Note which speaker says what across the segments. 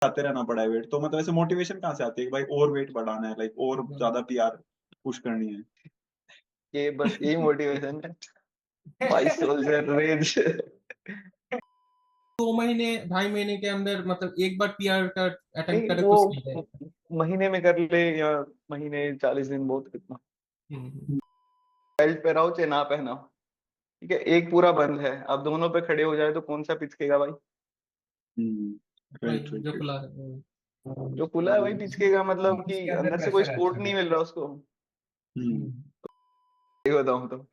Speaker 1: आते रहना पड़ा है वेट, तो मतलब ऐसे मोटिवेशन कहाँ से आती है कि भाई और वेट बढ़ाना है, लाइक और ज्यादा पीआर पुश करनी है?
Speaker 2: ये बस यही मोटिवेशन है, भाई सोल्जर रेज।
Speaker 3: 2 महीने 2.5 महीने के अंदर मतलब एक बार पीआर का अटेम्प्ट
Speaker 2: नहीं
Speaker 3: करे तो सही
Speaker 2: वो
Speaker 3: रहेगा।
Speaker 2: महीने में कर ले या महीने 40 दिन, बहुत कितना।
Speaker 3: हम्म,
Speaker 2: बेल्ट पे रहो चाहे ना पहना, ठीक है, एक पूरा बंद है, अब दोनों पे खड़े हो जाए तो कौन सा पिचकेगा भाई?
Speaker 3: वही
Speaker 1: राइट
Speaker 3: जो
Speaker 1: राइट।
Speaker 3: खुला है वही।
Speaker 2: जो खुला है वही पिचकेगा, मतलब कि
Speaker 4: इसके अंदर
Speaker 2: अंदर से कोई
Speaker 4: प्रेशर है
Speaker 2: सपोर्ट
Speaker 4: अच्छा
Speaker 2: नहीं मिल रहा उसको।
Speaker 1: हम्म।
Speaker 2: सही बताऊं तो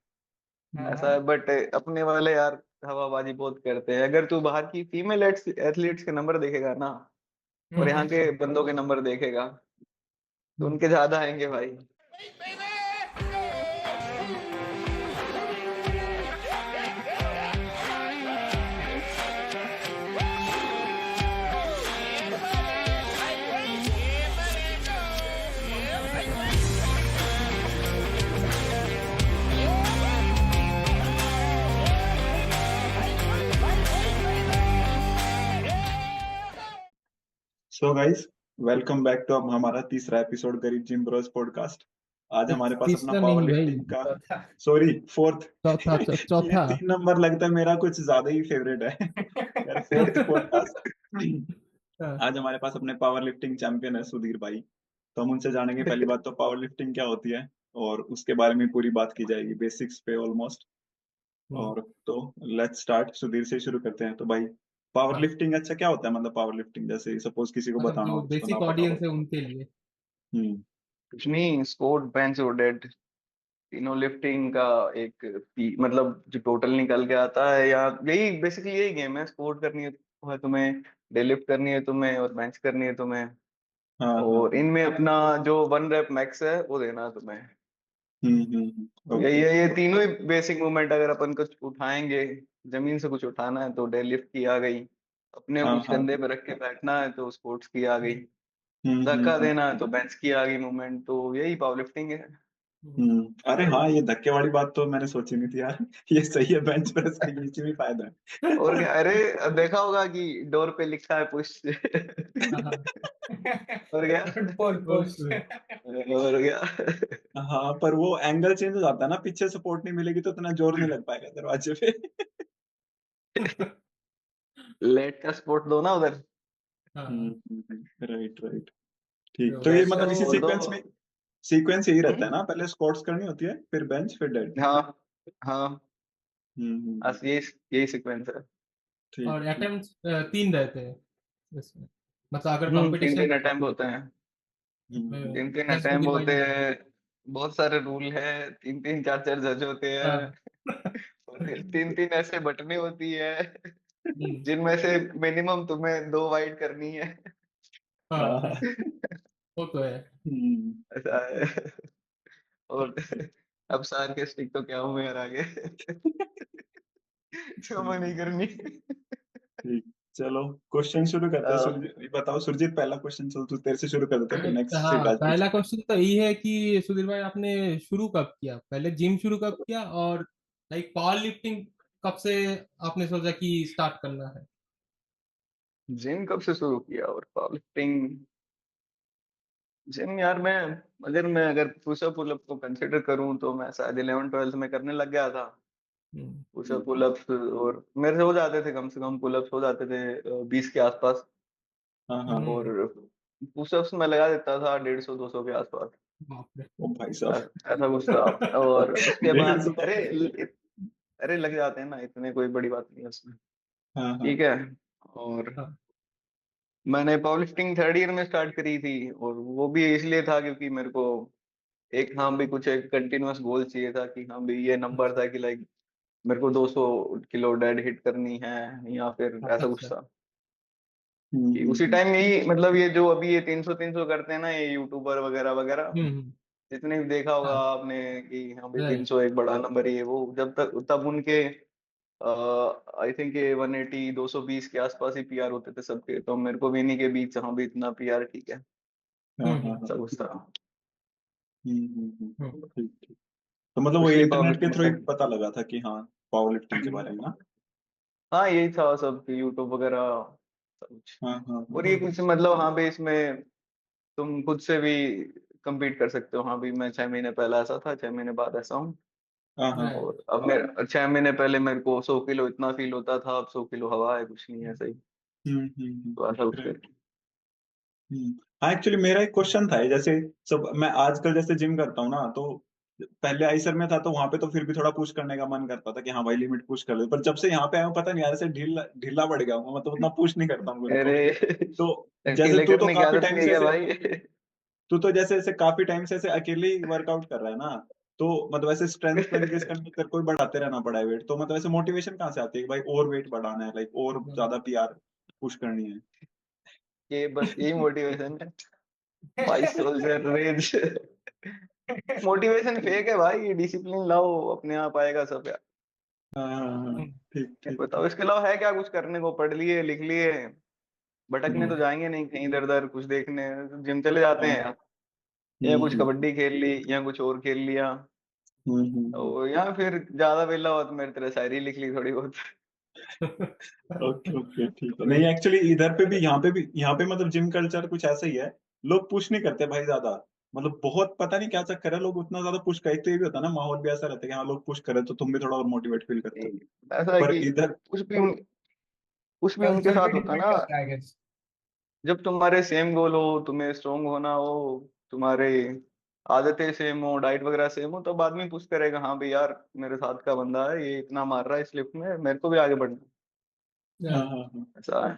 Speaker 2: ऐसा है, बट अपने वाले यार हवाबाजी बहुत करते हैं। अगर तू बाहर की फीमेल एथलीट्स के नंबर देखेगा ना, और यहाँ के बंदों के नंबर देखेगा, तो उनके ज्यादा आएंगे भाई।
Speaker 1: So guys, welcome back to अब हमारा तीसरा एपिसोड गरीब जिम ब्रोस पॉडकास्ट। आज हमारे पास अपना
Speaker 3: तीसरा
Speaker 1: पावर
Speaker 3: नहीं भाई,
Speaker 1: लिफ्टिंग का, सॉरी फोर्थ। ये
Speaker 3: चौथा।
Speaker 1: 3 नंबर लगता है मेरा कुछ ज्यादा ही फेवरेट है। यार फोर्थ पॉडकास्ट।
Speaker 3: हाँ,
Speaker 1: आज हमारे पास अपने पावर लिफ्टिंग चैंपियन है सुधीर भाई। तो हम उनसे जानेंगे पहली बात तो पावर लिफ्टिंग क्या होती है, और उसके बारे में पूरी बात की जाएगी बेसिक्स पे ऑलमोस्ट। और तो लेट्स स्टार्ट, सुधीर से शुरू करते हैं। तो भाई पावर
Speaker 3: हाँ,
Speaker 1: लिफ्टिंग अच्छा क्या होता है, मतलब पावर लिफ्टिंग जैसे सपोज किसी को
Speaker 3: मतलब
Speaker 1: बताना
Speaker 3: जो
Speaker 1: हो, जिसको ना
Speaker 3: बेसिक
Speaker 1: पता
Speaker 3: ऑडियंस
Speaker 1: हो।
Speaker 3: है उनके लिए।
Speaker 1: हम्म।
Speaker 2: कुछ नहीं, स्क्वाट, बेंच और डेड, तीनों लिफ्टिंग का एक मतलब जो टोटल निकल के आता है, या यही बेसिकली यही गेम है। स्क्वाट करनी है तुम्हें, डेडलिफ्ट करनी है तुम्हें, और बेंच करनी है तुम्हें,
Speaker 1: हाँ हाँ
Speaker 2: और
Speaker 1: हाँ।
Speaker 2: इनमें अपना जो 1 रेप मैक्स है वो देना है तुम्हें।
Speaker 1: ओके।
Speaker 2: ये तीनों ही बेसिक मूवमेंट अगर अपन कुछ उठाएंगे, जमीन से कुछ उठाना है तो डेडलिफ्ट की आ गई, अपने
Speaker 1: हाँ
Speaker 2: कुछ
Speaker 1: हाँ।
Speaker 2: कंधे पे रख के बैठना है तो स्क्वाट्स की आ गई,
Speaker 1: हम्म।
Speaker 2: धक्का देना है तो बेंच की आ गई मूवमेंट, तो यही पावर लिफ्टिंग है।
Speaker 1: अरे हाँ, ये धक्के वाली बात तो मैंने सोची नहीं थी यार। ये सही है, बेंच प्रेस का ये भी फायदा है।
Speaker 2: और क्या, अरे अब देखा होगा कि डोर पे लिखा है पुश।
Speaker 3: हाँ,
Speaker 2: और क्या, और क्या।
Speaker 1: हाँ, पर वो एंगल चेंज हो जाता है ना, पीछे सपोर्ट नहीं मिलेगी तो इतना जोर नहीं लग पाएगा दरवाजे पे।
Speaker 2: लेट का सपोर्ट दो ना उधर।
Speaker 3: हाँ,
Speaker 1: राइट राइट। ठीक,
Speaker 3: जो
Speaker 1: तो ये
Speaker 2: लेट का
Speaker 1: मतलब इसी
Speaker 2: सपोर्ट दो।
Speaker 1: सीक्वेंस में, सीक्वेंस यही रहता है
Speaker 2: हम्म?
Speaker 1: ना, पहले स्क्वाट्स करनी होती है, फिर बेंच, फिर डेड।
Speaker 2: हाँ हाँ,
Speaker 1: हम्म।
Speaker 2: बस यही यही सीक्वेंस है।
Speaker 1: ठीक
Speaker 3: और
Speaker 1: ठीक।
Speaker 3: अटेम्प्ट 3 रहते हैं इसमें, मतलब अगर
Speaker 2: तीन
Speaker 3: कंपटीशन
Speaker 2: तीन अटेम्प्ट होते हैं, तीन तीन
Speaker 3: जैसे
Speaker 2: अटेम्प्ट
Speaker 3: सुधीर भाई
Speaker 2: होते
Speaker 3: ने बताया।
Speaker 2: हैं। बहुत सारे रूल है, तीन तीन चार चार जज होते
Speaker 3: हाँ।
Speaker 2: हैं। और तीन तीन ऐसे बटने होती है,
Speaker 3: हम्म,
Speaker 2: जिनमें से मिनिमम तुम्हें 2 वाइड करनी है।
Speaker 1: हाँ
Speaker 3: हाँ,
Speaker 1: हाँ।
Speaker 3: वो तो है।
Speaker 1: हम्म।
Speaker 2: ऐसा है। और अब सार के स्टिक तो क्या हूँ यार आगे। जमा नहीं करनी।
Speaker 1: ठीक, चलो क्वेश्चन शुरू करते हैं।
Speaker 2: अ,
Speaker 1: सुरजीत बताओ, सुरजीत पहला क्वेश्चन चल तू तेरे से शुरू कर देते हैं, फिर नेक्स्ट
Speaker 3: हाँ,
Speaker 1: शिवराज
Speaker 3: पहला
Speaker 1: पूछे।
Speaker 3: क्वेश्चन तो यही है कि सुधीर भाई आपने शुरू कब किया, पहले जिम शुरू कब किया, और लाइक पावर लिफ्टिंग कब से आपने सोचा कि स्टार्ट करना है?
Speaker 2: जिम कब से शुरू किया और पावर लिफ्टिंग? जिम यार मैं अगर पुशअप पुलअप को कंसिडर करूं तो मैं शायद 11th 12th में करने लग गया था।
Speaker 3: हम्म,
Speaker 2: पुशअप पुलअप्स और मेरे से हो जाते थे, कम से कम पुलअप्स हो जाते थे 20 के आसपास।
Speaker 1: हाँ हाँ।
Speaker 3: हम्म,
Speaker 2: और पुशअप्स में लगा देता था 150 200 के आसपास।
Speaker 3: बाप रे।
Speaker 1: ओ भाई साहब।
Speaker 2: ऐसा कुछ था। और उसके
Speaker 1: डेढ़
Speaker 2: बाद
Speaker 1: सौ
Speaker 2: अरे लग जाते हैं ना, इतने कोई बड़ी बात नहीं है उसमें।
Speaker 1: हाँ हाँ
Speaker 2: ठीक है। और
Speaker 3: हाँ,
Speaker 2: मैंने पावर लिफ्टिंग 3rd ईयर में स्टार्ट करी थी, और वो भी इसलिए था क्योंकि मेरे को एक, हाँ भी कुछ एक कंटिन्यूअस गोल चाहिए था कि हाँ भी ये नंबर था कि लाइक मेरे को 200 किलो डेड हिट करनी है, या फिर ऐसा कुछ
Speaker 3: अच्छा।
Speaker 2: था। कि उसी टाइम यही मतलब ये जो अभी ये 300 300 करते हैं ना ये यूट्यूबर वगैरह वगैरह, जितने भी देखा होगा
Speaker 3: हाँ,
Speaker 2: आपने कि हाँ भाई
Speaker 3: राइट।
Speaker 2: 300 एक बड़ा नंबर ही है, वो जब तक तब उनके आई थिंक ये 180 220 के आसपास ही पीआर होते थे सबके, तो मेरे को भी इन्हीं के बीच हाँ भी इतना पीआर ठीक है,
Speaker 1: हाँ हाँ हाँ।
Speaker 2: सब कुछ था।
Speaker 3: हम्म,
Speaker 1: ठीक ठीक। तो मतलब
Speaker 2: तो
Speaker 1: वो
Speaker 2: इसलिए पावर
Speaker 1: इंटरनेट के
Speaker 2: लिफ्टिंग
Speaker 1: थ्रू ही
Speaker 2: स्टार्ट।
Speaker 1: पता लगा था कि हाँ पावर लिफ्टिंग के बारे में ना?
Speaker 2: हाँ यही था सब, यूट्यूब वगैरह कुछ।
Speaker 1: हाँ हाँ
Speaker 2: और ये कुछ मतलब हाँ भाई इसमें तुम खुद से भी compete कर सकते हो। हाँ भाई मैं 6 महीने पहले ऐसा था, 6 महीने बाद ऐसा हूँ।
Speaker 1: हाँ हाँ।
Speaker 3: राइट।
Speaker 2: और अब मेरे 6 महीने पहले मेरे को 100 किलो इतना फील होता था, अब 100 किलो हवा है, कुछ नहीं है सही। तो ऐसा कुछ
Speaker 1: Correct.
Speaker 2: करके
Speaker 1: हाँ एक्चुअली मेरा एक क्वेश्चन था ये, जैसे सब मैं आजकल जैसे जिम करता हूँ ना, तो पहले आईसर में था तो वहां पे तो फिर भी थोड़ा पुश करने का मन करता था कि हाँ भाई लिमिट पुश कर ले, पर जब से यहाँ पे आया हूँ पता नहीं यार ऐसे ढीला ढीला पड़ गया हूँ, मतलब उतना पुश नहीं करता हूँ खुद को।
Speaker 2: अरे
Speaker 1: तो जैसे
Speaker 2: अकेले
Speaker 1: तू तो
Speaker 2: करने की
Speaker 1: काफी
Speaker 2: आदत
Speaker 1: टाइम
Speaker 2: नहीं है
Speaker 1: से
Speaker 2: क्या
Speaker 1: ऐसे,
Speaker 2: भाई?
Speaker 1: तू तो जैसे ऐसे काफी टाइम से ऐसे अकेले ही वर्कआउट कर रहा है ना, तो मतलब ऐसे स्ट्रेंथ को इंक्रीज करने के तेरे को भी बढ़ाते रहना पड़ा है वेट, तो मतलब ऐसे मोटिवेशन कहाँ से आती है कि भाई और वेट बढ़ाना है, लाइक और ज्यादा पीआर पुश करनी है?
Speaker 2: ये बस यही मोटिवेशन है भाई, सोल्जर रेज। मोटिवेशन फेक है भाई, डिसिप्लिन लाओ अपने आप आएगा सब यार।
Speaker 1: हाँ हाँ हाँ, ठीक ठीक
Speaker 2: बताओ
Speaker 1: ठीक।
Speaker 2: इसके अलावा है क्या कुछ करने को? पढ़ लिए लिख लिए, भटकने तो
Speaker 1: हम्म,
Speaker 2: जाएंगे नहीं कहीं इधर उधर कुछ देखने, जिम चले जाते
Speaker 1: हाँ,
Speaker 2: हैं यार। या कुछ
Speaker 1: हम्म।
Speaker 2: कबड्डी खेल ली या कुछ और खेल लिया। या फिर ज्यादा वेला हुआ तो मेरी तरह शायरी लिख ली थोड़ी बहुत।
Speaker 1: ओके ओके ठीक है। नहीं एक्चुअली इधर पे भी, यहाँ पे मतलब जिम कल्चर कुछ ऐसा ही है, लोग पुश नहीं करते भाई ज्यादा, मतलब बहुत पता नहीं क्या चक्कर है, लोग उतना ज्यादा पुश करते, तो ये भी होता है ना, माहौल भी ऐसा रहता है कि हाँ लोग पुश करे तो तुम भी थोड़ा और मोटिवेट फील करते हो।
Speaker 2: ऐसा है
Speaker 1: पर
Speaker 2: कि
Speaker 1: इधर
Speaker 2: कुछ भी कुछ भी उनके
Speaker 4: कल्चर पे
Speaker 2: साथ होता है
Speaker 4: डिपेंड
Speaker 2: ना।
Speaker 4: करता है आई गेस।
Speaker 2: जब तुम्हारे सेम गोल हो, तुम्हें स्ट्रोंग होना हो, तुम्हारे आदतें सेम हो, डाइट वगैरह सेम हो, तब आदमी पुश करेगा हाँ भाई यार मेरे साथ का बंदा है, ये इतना मार रहा है इस लिफ्ट में, मेरे को भी आगे बढ़ना है।
Speaker 1: हाँ हाँ हाँ।
Speaker 2: ऐसा है।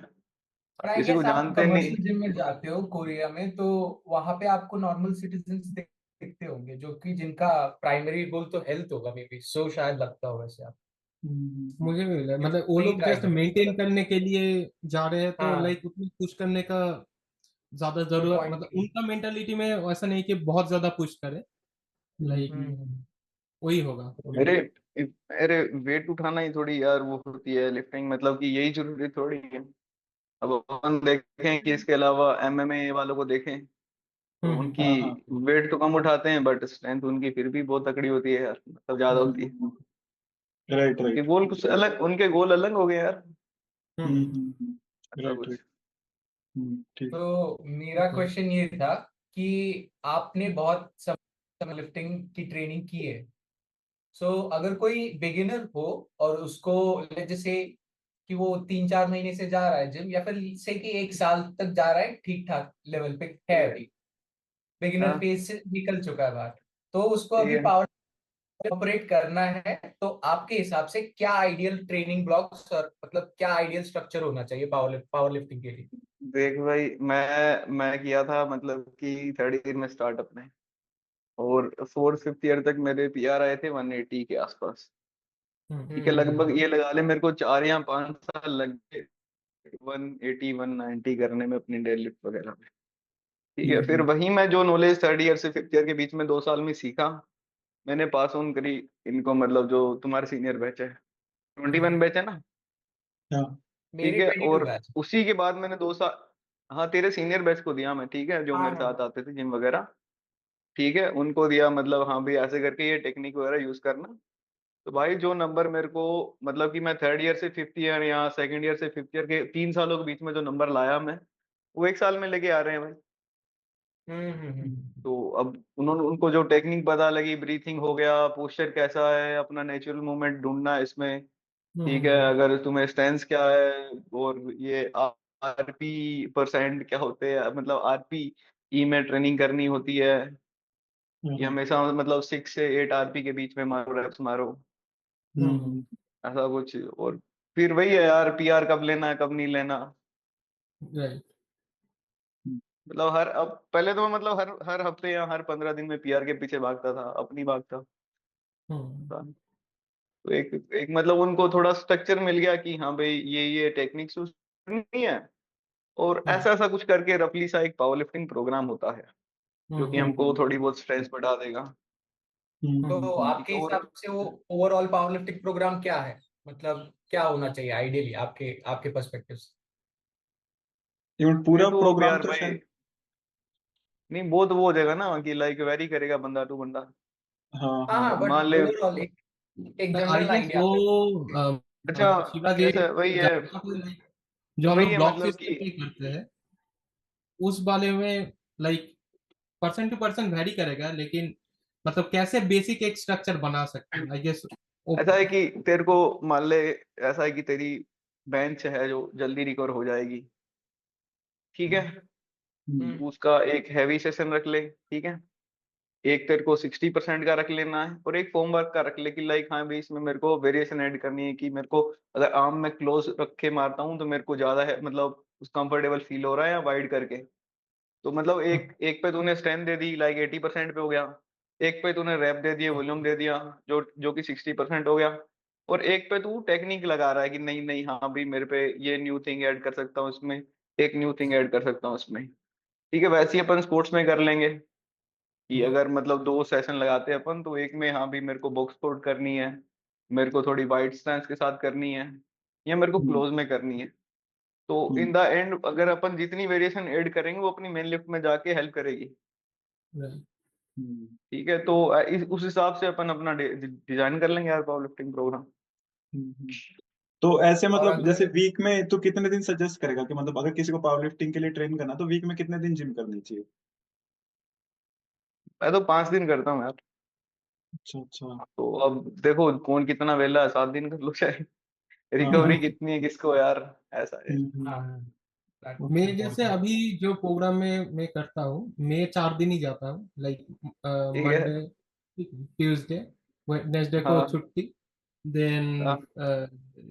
Speaker 4: और आई
Speaker 2: किसी को
Speaker 4: गेस आप
Speaker 2: जानते नहीं।
Speaker 4: कमर्शियल जिम में जाते हो कोरिया में, तो वहां पे आपको नॉर्मल सिटीजन्स दिखते होंगे जो कि जिनका प्राइमरी गोल तो हेल्थ होगा, मे बी सो शायद लगता हो वैसे आप
Speaker 3: मुझे भी लगा, मतलब वो
Speaker 4: नहीं
Speaker 3: लोग
Speaker 4: ट्राई
Speaker 3: जस्ट
Speaker 4: करो
Speaker 3: मेंटेन
Speaker 4: मतलब।
Speaker 3: करने के लिए जा रहे हैं, तो
Speaker 4: हाँ
Speaker 3: लाइक उतनी पुश करने का ज्यादा
Speaker 4: कोई
Speaker 3: जरूरत,
Speaker 4: पॉइंट
Speaker 3: मतलब
Speaker 4: नहीं।
Speaker 3: उनका मेंटालिटी में ऐसा नहीं कि बहुत ज्यादा पुश करे, लाइक
Speaker 4: हम्म।
Speaker 3: वही होगा।
Speaker 2: मेरे मेरे वेट उठाना ही थोड़ी यार वो होती है लिफ्टिंग, मतलब कि यही जरूरी थोड़ी है। अब अपन देखें कि इसके अलावा एमएमए वालों को देखें तो उनकी
Speaker 1: हाँ हाँ।
Speaker 2: वेट तो कम उठाते हैं बट स्ट्रेंथ उनकी फिर भी बहुत तकड़ी होती है यार, मतलब ज्यादा होती है।
Speaker 1: राइट
Speaker 2: उनके
Speaker 1: राइट।
Speaker 2: गोल कुछ अलग, उनके गोल अलग हो गए यार। ऐसा
Speaker 1: राइट
Speaker 2: कुछ।
Speaker 1: राइट। ठीक।
Speaker 4: तो मेरा क्वेश्चन ये था कि आपने बहुत समय लिफ्टिंग की ट्रेनिंग की है, सो अगर कोई बिगिनर हो और उसको जैसे कि वो 3-4 महीने से जा रहा है जिम, या फिर से कि 1 साल तक जा रहा है ठीक ठाक लेवल पे है, अभी बिगिनर
Speaker 2: हाँ
Speaker 4: फेज से निकल चुका है बाहर, तो उसको
Speaker 2: ठीक
Speaker 4: अभी
Speaker 2: है।
Speaker 4: पावर ऑपरेट करना है, तो आपके हिसाब से क्या आइडियल ट्रेनिंग ब्लॉक्स और मतलब क्या आइडियल स्ट्रक्चर होना चाहिए पावर लिफ्टिंग के लिए?
Speaker 2: देख भाई मैं किया था मतलब कि थर्ड ईयर में स्टार्ट अपने, और फोर्थ फिफ्थ ईयर तक मेरे पीआर आए थे 180 के आसपास। ठीक है, लगभग ये लगा ले मेरे को 4 या 5 साल लग गए 180 190 करने में अपनी डेड लिफ्ट वगैरह में। ठीक है, फिर वही मैं जो नॉलेज थर्ड ईयर से फिफ्थ ईयर के बीच में 2 साल में सीखा, मैंने पास ऑन करी इनको, मतलब जो तुम्हारे सीनियर बैच है, 21 बैच है ना।
Speaker 1: हाँ
Speaker 2: ठीक
Speaker 4: मेरे
Speaker 2: है,
Speaker 4: 22
Speaker 2: और
Speaker 4: बैच।
Speaker 2: उसी के बाद मैंने 2 साल, हाँ तेरे सीनियर बैच को दिया मैं, ठीक है, जो
Speaker 4: हाँ
Speaker 2: मेरे
Speaker 4: हाँ
Speaker 2: साथ आते थे जिम वगैरह। ठीक है, उनको दिया, मतलब हाँ भाई ऐसे करके ये टेक्निक वगैरह यूज करना। तो भाई जो नंबर मेरे को, मतलब कि मैं थर्ड ईयर से फिफ्थ ईयर या सेकंड ईयर से फिफ्थ ईयर के 3 सालों के बीच में जो नंबर लाया मैं, वो 1 साल में लेके आ रहे हैं भाई।
Speaker 4: हम्म।
Speaker 2: तो अब उन्होंने उनको जो टेक्निक पता लगी, ब्रीथिंग हो गया, पोस्चर कैसा है, अपना नेचुरल मूवमेंट ढूंढना है इसमें। ठीक है, अगर तुम्हें स्टेंस क्या है, और ये आरपी परसेंट क्या होते हैं, मतलब आरपी ई में ट्रेनिंग करनी होती है कि हमेशा मतलब 6 से 8 आरपी के बीच में मारो, रेप्स मारो, ऐसा कुछ। और फिर वही है यार, पीआर कब लेना है कब नहीं लेना।
Speaker 3: राइट।
Speaker 2: मतलब हर, अब पहले तो मैं मतलब हर हर हफ्ते या हर 15 दिन में पीआर के पीछे भागता था, अपनी भागता था। तो एक एक मतलब उनको थोड़ा स्ट्रक्चर मिल गया कि हाँ भाई ये टेक्निक्स नहीं है, और ऐसा ऐसा कुछ करके रफली सा एक पावर लिफ्टिंग प्रोग्राम होता है जो कि हमको थोड़ी बहुत स्ट्रेस बढ़ा देगा।
Speaker 4: तो
Speaker 2: ठीक
Speaker 4: आपके
Speaker 2: है, और
Speaker 4: हिसाब से वो ओवरऑल पावर लिफ्टिंग प्रोग्राम क्या है, मतलब क्या होना चाहिए आइडियली आपके आपके पर्सपेक्टिव से?
Speaker 1: इवन
Speaker 2: ये
Speaker 1: पूरा
Speaker 2: तो अब
Speaker 1: प्रोग्राम
Speaker 2: यार
Speaker 1: तो
Speaker 2: भाई,
Speaker 1: शायद।
Speaker 2: नहीं वो तो वो हो जाएगा ना कि लाइक वेरी करेगा बंदा टू बंदा।
Speaker 4: हाँ
Speaker 1: हाँ हाँ
Speaker 4: हाँ, बट
Speaker 2: मान ले,
Speaker 4: ओवरऑल एक
Speaker 3: आई
Speaker 4: जनरल
Speaker 3: गेस
Speaker 4: आइडिया।
Speaker 3: वो
Speaker 2: अच्छा
Speaker 3: शिवाजी
Speaker 2: जैसे वही है।
Speaker 3: जो हम
Speaker 2: वही
Speaker 3: लोग
Speaker 2: है
Speaker 3: ब्लॉक
Speaker 2: मतलब
Speaker 3: सिस्टम पे
Speaker 2: कि
Speaker 3: करते हैं उस वाले में like person to person vary करेगा, लेकिन मतलब कैसे बेसिक एक स्ट्रक्चर बना सकते हैं, आई गेस।
Speaker 2: ऐसा है कि तेरे को मान ले, ऐसा है कि तेरी बेंच है जो जल्दी रिकवर हो जाएगी, ठीक है।
Speaker 1: हम्म,
Speaker 2: उसका एक हैवी सेशन रख ले, ठीक है। एक तेरे को 60% का रख लेना है, और एक फॉर्म वर्क का रख ले कि लाइक हाँ भाई इसमें मेरे को वेरिएशन ऐड करनी है, कि मेरे को अगर आर्म में क्लोज रख के मारता हूँ तो मेरे को ज्यादा है मतलब उस कंफर्टेबल फील हो रहा है, या वाइड करके। तो मतलब एक एक पे तूने स्ट्रेंथ दे दी, लाइक 80% पे हो गया। एक पे तूने रैप दे दिया, वॉल्यूम दे दिया, जो जो कि 60% हो गया। और एक पे तू टेक्निक लगा रहा है कि नहीं नहीं हाँ भाई मेरे पे ये न्यू थिंग ऐड कर सकता हूँ इसमें, एक न्यू थिंग ऐड कर सकता हूँ इसमें। ठीक है, वैसे ही अपन स्पोर्ट्स में कर लेंगे कि अगर मतलब 2 सेशन लगाते हैं अपन, तो एक में हाँ भी मेरे को बॉक्स कोट करनी है, मेरे को थोड़ी वाइड स्टैंस के साथ करनी है, या मेरे को
Speaker 1: हम्म,
Speaker 2: क्लोज में करनी है। तो इन
Speaker 1: हम्म,
Speaker 2: द एंड अगर अपन जितनी वेरिएशन ऐड करेंगे वो अपनी मेन लिफ्ट में जाके हेल्प करेगी।
Speaker 1: हम्म,
Speaker 2: ठीक है, तो उस हिसाब से अपन अपना डिजाइन कर लेंगे यार पावर लिफ्टिंग प्रोग्राम।
Speaker 1: हम्म। तो ऐसे
Speaker 4: और
Speaker 1: मतलब जैसे
Speaker 4: अगर
Speaker 1: वीक में तो कितने दिन सजेस्ट करेगा कि मतलब अगर किसी को पावर लिफ्टिंग के लिए ट्रेन करना तो वीक में कितने दिन जिम करनी चाहिए?
Speaker 2: मैं तो 5 दिन करता हूँ यार।
Speaker 1: अच्छा अच्छा।
Speaker 2: तो अब देखो कौन कितना वेला है, 7 दिन कर लो चाहे।
Speaker 1: हाँ
Speaker 2: रिकवरी
Speaker 1: हाँ।
Speaker 2: कितनी है किसको यार, ऐसा है।
Speaker 4: हाँ,
Speaker 3: मैं
Speaker 1: ओके
Speaker 3: जैसे
Speaker 1: ओके।
Speaker 3: अभी जो प्रोग्राम में मैं करता हूँ, मैं 4 दिन ही जाता हूँ, लाइक
Speaker 2: ठीक है।
Speaker 3: मंडे, ट्यूसडे, वेडनेसडे को
Speaker 2: हाँ
Speaker 3: छुट्टी, देन
Speaker 2: हाँ।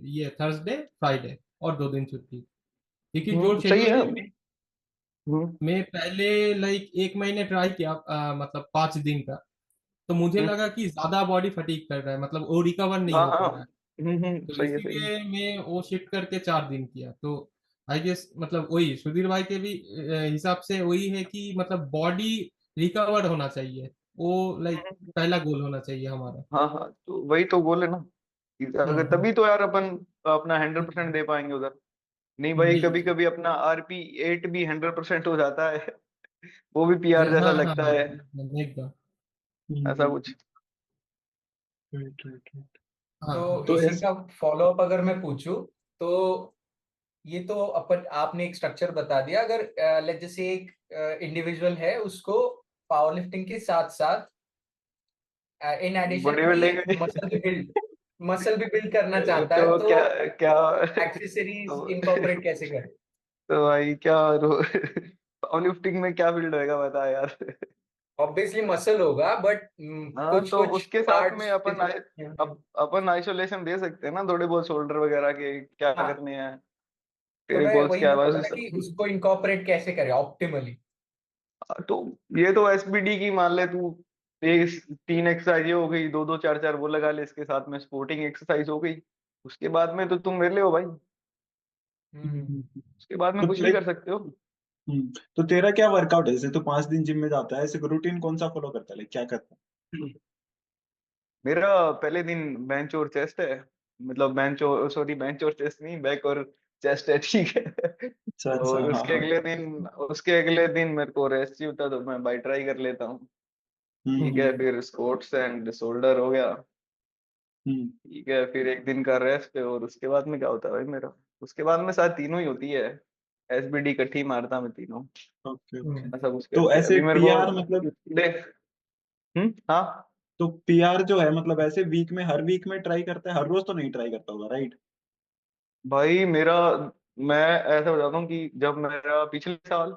Speaker 3: ये थर्सडे, फ्राइडे, और 2 दिन छुट्टी। क्योंकि जो
Speaker 2: सही
Speaker 3: शेड्यूल
Speaker 2: है।
Speaker 3: है,
Speaker 2: हम्म
Speaker 3: मैं पहले लाइक 1 महीने ट्राई किया, मतलब 5 दिन का। तो मुझे
Speaker 2: हम्म,
Speaker 3: लगा कि ज्यादा बॉडी फटीग कर रहा है, मतलब वो रिकवर नहीं
Speaker 2: हाँ
Speaker 3: हो
Speaker 2: हाँ।
Speaker 3: पा रहा है। तो
Speaker 2: सही है सही है।
Speaker 3: इसीलिए मैं वो शिफ्ट करके 4 दिन किया। तो आई गेस मतलब वही सुधीर भाई के भी हिसाब से वही है कि मतलब बॉडी रिकवर होना चाहिए, वो लाइक पहला गोल होना चाहिए हमारा।
Speaker 2: हाँ हाँ, तो वही तो गोल है ना, कि अगर
Speaker 3: हम्म।
Speaker 2: तभी तो यार अपन अपना 100%
Speaker 3: हम्म।
Speaker 2: दे पाएंगे उधर। नहीं भाई,
Speaker 3: वही।
Speaker 2: कभी कभी अपना RP8 भी 100% हो जाता है, वो भी PR जैसा
Speaker 3: हाँ हाँ
Speaker 2: लगता
Speaker 3: हाँ,
Speaker 2: है,
Speaker 3: एकदम।
Speaker 2: ऐसा कुछ।
Speaker 1: Right right right.
Speaker 3: हाँ
Speaker 4: तो
Speaker 3: हाँ।
Speaker 1: तो
Speaker 4: इसी
Speaker 1: ऐसे
Speaker 4: का फॉलो अप अगर मैं पूछूं, तो ये तो अपन आपने एक स्ट्रक्चर बता दिया। अगर लेट जैसे एक इंडिविजुअल है, उसको पावर लिफ्टिंग के साथ साथ इन एडिशन
Speaker 2: बॉडी
Speaker 4: की
Speaker 2: बिल्डिंग
Speaker 4: मसल भी बिल्ड करना चाहता है,
Speaker 2: तो
Speaker 4: तो
Speaker 2: क्या क्या
Speaker 4: एक्सेसरीज
Speaker 2: तो,
Speaker 4: इनकॉर्पोरेट कैसे करे?
Speaker 2: तो भाई क्या पावर लिफ्टिंग में क्या बिल्ड होएगा बता यार।
Speaker 4: ऑब्वियसली मसल होगा, बट
Speaker 2: हाँ
Speaker 4: कुछ
Speaker 2: तो
Speaker 4: कुछ
Speaker 2: उसके साथ में
Speaker 4: पार्ट्स।
Speaker 2: अपन आइसोलेशन दे सकते हैं ना, थोड़े बहुत शोल्डर वगैरह के क्या
Speaker 4: हाँ,
Speaker 2: करने हैं,
Speaker 4: तो
Speaker 2: तेरे
Speaker 4: मैं
Speaker 2: गोल्स
Speaker 4: वही
Speaker 2: क्या है
Speaker 4: बोल
Speaker 2: बस
Speaker 4: रहा था कि उसको इनकॉर्पोरेट कैसे करे ऑप्टिमली।
Speaker 2: तो ये तो SBD की मान ले तू, ये 3 एक्सरसाइज हो गई, दो दो चार चार वो लगा ले, इसके साथ में स्पोर्टिंग एक्सरसाइज हो गई। उसके बाद में तो तुम मेरे हो भाई,
Speaker 4: हम्म।
Speaker 2: उसके बाद में
Speaker 1: तो
Speaker 2: कुछ भी कर
Speaker 1: लाइक
Speaker 2: सकते हो।
Speaker 1: तो तेरा क्या वर्कआउट है? जैसे तू 5 दिन जिम में जाता है, ऐसे रूटीन कौन सा फॉलो करता है? लाइक क्या करता
Speaker 2: मेरा पहले दिन बेंच और चेस्ट है, मतलब बेंच और सॉरी बेंच और चेस्ट नहीं, बैक और चेस्ट है, ठीक है।
Speaker 1: है? अच्छा अच्छा,
Speaker 2: और
Speaker 1: हाँ हाँ।
Speaker 2: उसके अगले दिन मेरे को रेस्ट चाहिए होता है, तो मैं बाई ट्राई कर लेता हूँ। ठीक है,
Speaker 1: हम्म।
Speaker 2: फिर स्क्वाट्स एंड शोल्डर हो गया।
Speaker 1: हम्म।
Speaker 2: ठीक है, फिर एक दिन का रेस्ट, और उसके बाद में क्या होता है भाई मेरा, उसके बाद में शायद तीनों ही होती है, SBD इकट्ठी मारता मैं तीनों,
Speaker 1: ओके ओके।
Speaker 2: ऐसा कुछ
Speaker 1: तो
Speaker 2: करते हैं
Speaker 1: ऐसे
Speaker 2: अभी मेरे को।
Speaker 1: पीआर मतलब,
Speaker 2: देख। हाँ
Speaker 1: तो पीआर जो है मतलब ऐसे वीक में, हर वीक में ट्राई करता है? हर रोज तो नहीं ट्राई करता होगा, राइट?
Speaker 2: भाई मेरा, मैं ऐसा बताता हूँ कि जब मेरा पिछले साल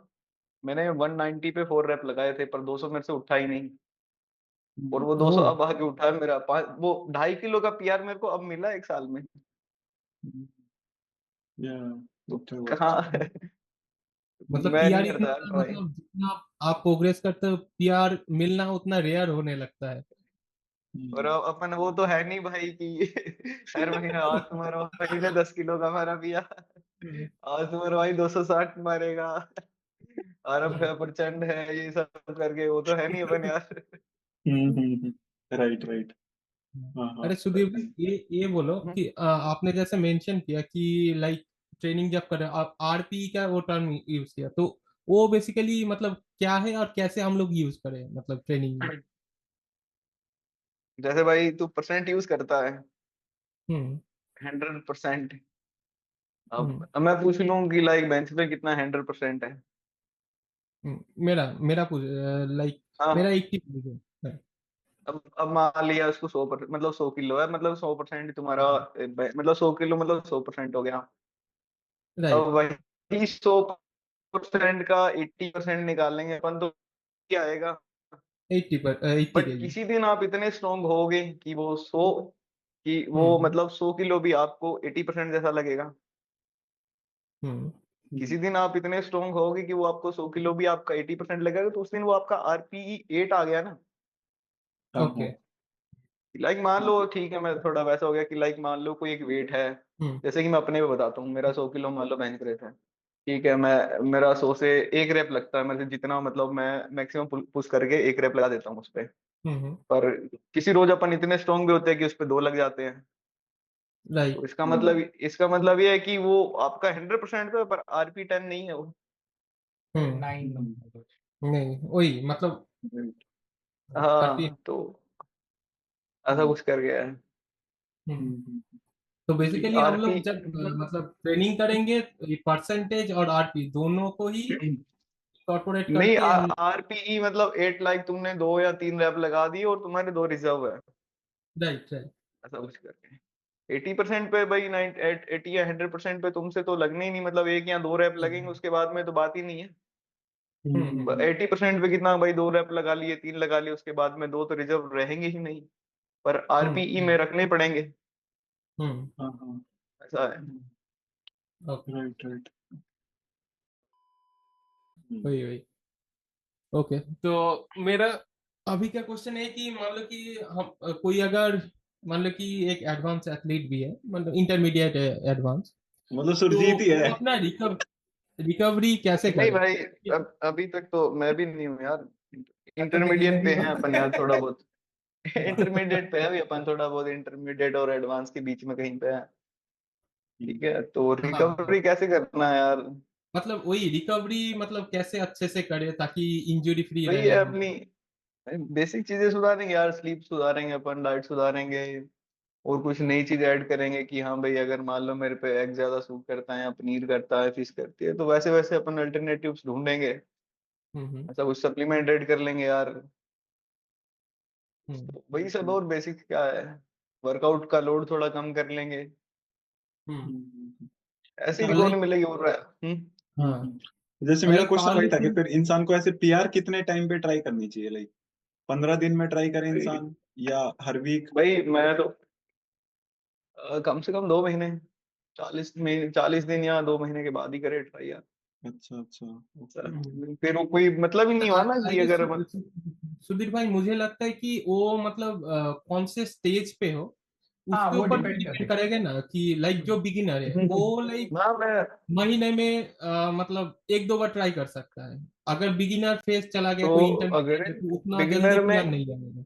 Speaker 2: मैंने 190 पे 4 रैप लगाए थे, पर 200 मेरे से उठा ही नहीं। और वो 200
Speaker 3: ओ,
Speaker 2: अब आके उठा है मेरा वो 2.5 किलो का PR मेरे को अब मिला 1 साल में।
Speaker 1: या
Speaker 2: तो
Speaker 1: ओके, वो
Speaker 2: कहाँ
Speaker 1: अच्छा है।
Speaker 3: मतलब
Speaker 2: मैं नहीं
Speaker 3: पीआर
Speaker 2: करता यार
Speaker 3: इतना,
Speaker 2: ट्राई।
Speaker 3: मतलब जितना आप प्रोग्रेस करते हो पीआर मिलना उतना रेयर होने लगता है।
Speaker 2: और
Speaker 1: हम्म।
Speaker 2: अब अपन वो तो है नहीं भाई कि हर महीने आज तुम्हारा महीने 10 किलो का मारा पिया, आज तुम्हारा भाई 260 मारेगा, आरब है प्रचंड है, ये सब करके वो तो है नहीं अपन यार।
Speaker 1: Right right. हाँ हाँ।
Speaker 3: अरे सुधीर भाई, ये बोलो
Speaker 2: हम्म,
Speaker 3: कि आपने जैसे मेंशन किया कि लाइक ट्रेनिंग जब कर रहे हो आप, आरपी का वो टर्म यूज किया, तो वो बेसिकली मतलब क्या है और कैसे हम लोग यूज करें मतलब ट्रेनिंग में?
Speaker 2: जैसे भाई तू परसेंट यूज करता है,
Speaker 3: हम्म।
Speaker 2: 100%। अब मैं पूछ लूं कि लाइक बेंच पे कितना 100% है।
Speaker 3: मेरा मेरा लाइक मेरा
Speaker 2: हाँ
Speaker 3: 80 है।
Speaker 2: अब मान लिया उसको 100%, मतलब 100 किलो है, मतलब 100% तुम्हारा मतलब 100 किलो मतलब 100% हो गया। अब
Speaker 3: राइट।
Speaker 2: वही 100% का 80% निकालेंगे अपन तो क्या आएगा।
Speaker 3: 80
Speaker 2: बट
Speaker 3: केजी।
Speaker 2: किसी दिन आप इतने स्ट्रोंग होगे कि वो 100, कि वो
Speaker 3: हम्म
Speaker 2: मतलब 100 किलो भी आपको 80% जैसा लगेगा।
Speaker 3: हम्म
Speaker 2: किसी दिन आप इतने स्ट्रोंग होगे कि वो आपको 100 किलो भी आपका 80% लगेगा, तो उस दिन वो आपका आरपीई 8 आ गया ना।
Speaker 1: हाँ
Speaker 3: ओके।
Speaker 1: हाँ
Speaker 2: लाइक मान लो, ठीक है, मैं थोड़ा वैसा हो गया कि लाइक मान लो कोई एक वेट है।
Speaker 3: हम्म
Speaker 2: जैसे कि मैं अपने पे बताता हूँ, मेरा 100 किलो मान लो बेंच प्रेस है। ठीक है, मैं मेरा 100 से एक रैप लगता है, मेरे से जितना मतलब मैं मैक्सिमम पुश करके एक रैप लगा देता हूँ उस पे।
Speaker 3: हम्म।
Speaker 2: पर किसी रोज अपन इतने स्ट्रांग भी होते हैं कि उस पे 2 लग जाते हैं। तो
Speaker 3: राइट।
Speaker 2: इसका मतलब ये है कि वो आपका 100% पे, पर आरपी 10 नहीं है वो।
Speaker 4: 9 नंबर।
Speaker 3: नहीं वही मतलब
Speaker 1: right,
Speaker 3: थर्टी।
Speaker 2: हाँ तो ऐसा कुछ कर गया है
Speaker 3: तो
Speaker 2: कि
Speaker 3: बेसिकली हम
Speaker 2: आरपी।
Speaker 3: लोग जब मतलब ट्रेनिंग करेंगे परसेंटेज और आरपी दोनों को ही कॉर्पोरेट
Speaker 2: नहीं,
Speaker 3: करके हम।
Speaker 2: आरपीई मतलब 8, लाइक तुमने 2 या 3 रैप लगा दी और तुम्हारे 2 रिजर्व है।
Speaker 3: Right right.
Speaker 2: ऐसा कुछ करके 80% पे भाई, 80 या 100% पे तुमसे तो लगने ही नहीं, मतलब 1 या 2 रैप लगेंगे, उसके बाद में तो बात ही नहीं है।
Speaker 3: हम्म
Speaker 2: 80% पे कितना भाई, 2 रैप लगा लिए, 3 लगा लिए, उसके बाद में 2 तो रिजर्व रहेंगे ही नहीं। पर आरपीई
Speaker 3: हम्म
Speaker 2: में रखने पड़ेंगे।
Speaker 3: हम्म।
Speaker 1: हाँ हाँ
Speaker 2: ऐसा है।
Speaker 3: ओके।
Speaker 1: राइट राइट
Speaker 3: वही वही। ओके तो मेरा अभी का क्वेश्चन है कि मान लो कि हम कोई अगर मान लो कि एक एडवांस एथलीट भी है मतलब इंटरमीडिएट एडवांस
Speaker 1: मतलब
Speaker 3: तो
Speaker 1: सुरजीत ही
Speaker 3: वो
Speaker 1: है।
Speaker 3: अपना रिकवरी कैसे
Speaker 2: नहीं
Speaker 3: करे।
Speaker 2: भाई, अभी तक तो मैं भी नहीं हूँ यार।
Speaker 3: तो
Speaker 2: इंटरमीडिएट
Speaker 3: बिगिनर ही
Speaker 2: पे
Speaker 3: हो।
Speaker 2: हैं अपन यार, थोड़ा बहुत। इंटरमीडिएट पे है अभी अपन, थोड़ा बहुत इंटरमीडिएट और एडवांस के बीच में कहीं पे है। ठीक है, तो
Speaker 3: हाँ हाँ
Speaker 2: रिकवरी कैसे करना है यार।
Speaker 3: मतलब वही रिकवरी मतलब कैसे अच्छे से करे ताकि इंजरी फ्री
Speaker 2: वही
Speaker 3: रहे
Speaker 2: है
Speaker 3: हम।
Speaker 2: अपनी बेसिक चीजें सुधारेंगे यार, स्लीप सुधारेंगे अपन, डाइट सुधारेंगे, और कुछ नई चीज ऐड करेंगे कि हाँ भाई, अगर मान लो मेरे पे एग ज्यादा सूट करता है या पनीर करता है, फिश करती है, तो वैसे वैसे अपन अल्टरनेटिव्स ढूंढेंगे।
Speaker 3: हम्म।
Speaker 2: ऐसा कुछ सप्लीमेंट ऐड कर लेंगे यार।
Speaker 3: हम्म
Speaker 2: तो वही सब, और बेसिक क्या है, वर्कआउट का लोड थोड़ा कम कर लेंगे।
Speaker 3: हम्म।
Speaker 2: ऐसी
Speaker 3: और
Speaker 2: रिकवरी
Speaker 3: लाइक
Speaker 2: मिलेगी और
Speaker 3: हाँ
Speaker 1: जैसे
Speaker 3: और
Speaker 1: मेरा
Speaker 3: लाइक
Speaker 1: क्वेश्चन
Speaker 3: पावर
Speaker 1: वही था कि
Speaker 3: लिफ्टिंग।
Speaker 1: फिर इंसान को ऐसे पीआर कितने टाइम पे ट्राई करनी चाहिए, लाइक 15 दिन में ट्राई करे
Speaker 2: भाई
Speaker 1: इंसान या हर वीक?
Speaker 2: भाई मैं तो कम से कम 2 महीने, 40 दिन या 2 महीने के बाद ही करे ट्राई यार।
Speaker 1: अच्छा अच्छा ओके।
Speaker 2: फिर वो कोई मतलब ही नहीं हुआ ना
Speaker 3: आई
Speaker 2: कि
Speaker 3: गेस
Speaker 2: अगर
Speaker 3: सुधीर भाई मुझे लगता है कि वो मतलब कौन से स्टेज पे हो
Speaker 4: हाँ,
Speaker 3: उसके
Speaker 4: वो
Speaker 3: ऊपर
Speaker 4: डिपेंड
Speaker 3: डिपेंड
Speaker 4: करेगा।
Speaker 3: करेगा ना कि लाइक जो बिगिनर है वो लाइक
Speaker 2: हाँ मैं
Speaker 3: महीने में मतलब एक दो बार ट्राई कर सकता है। अगर बिगिनर फेज चला गया
Speaker 2: तो
Speaker 3: कोई
Speaker 2: अगर
Speaker 3: इंटरमीडिएट तो उतना जल्दी
Speaker 2: बिगिनर में
Speaker 3: पीआर नहीं जाएगा।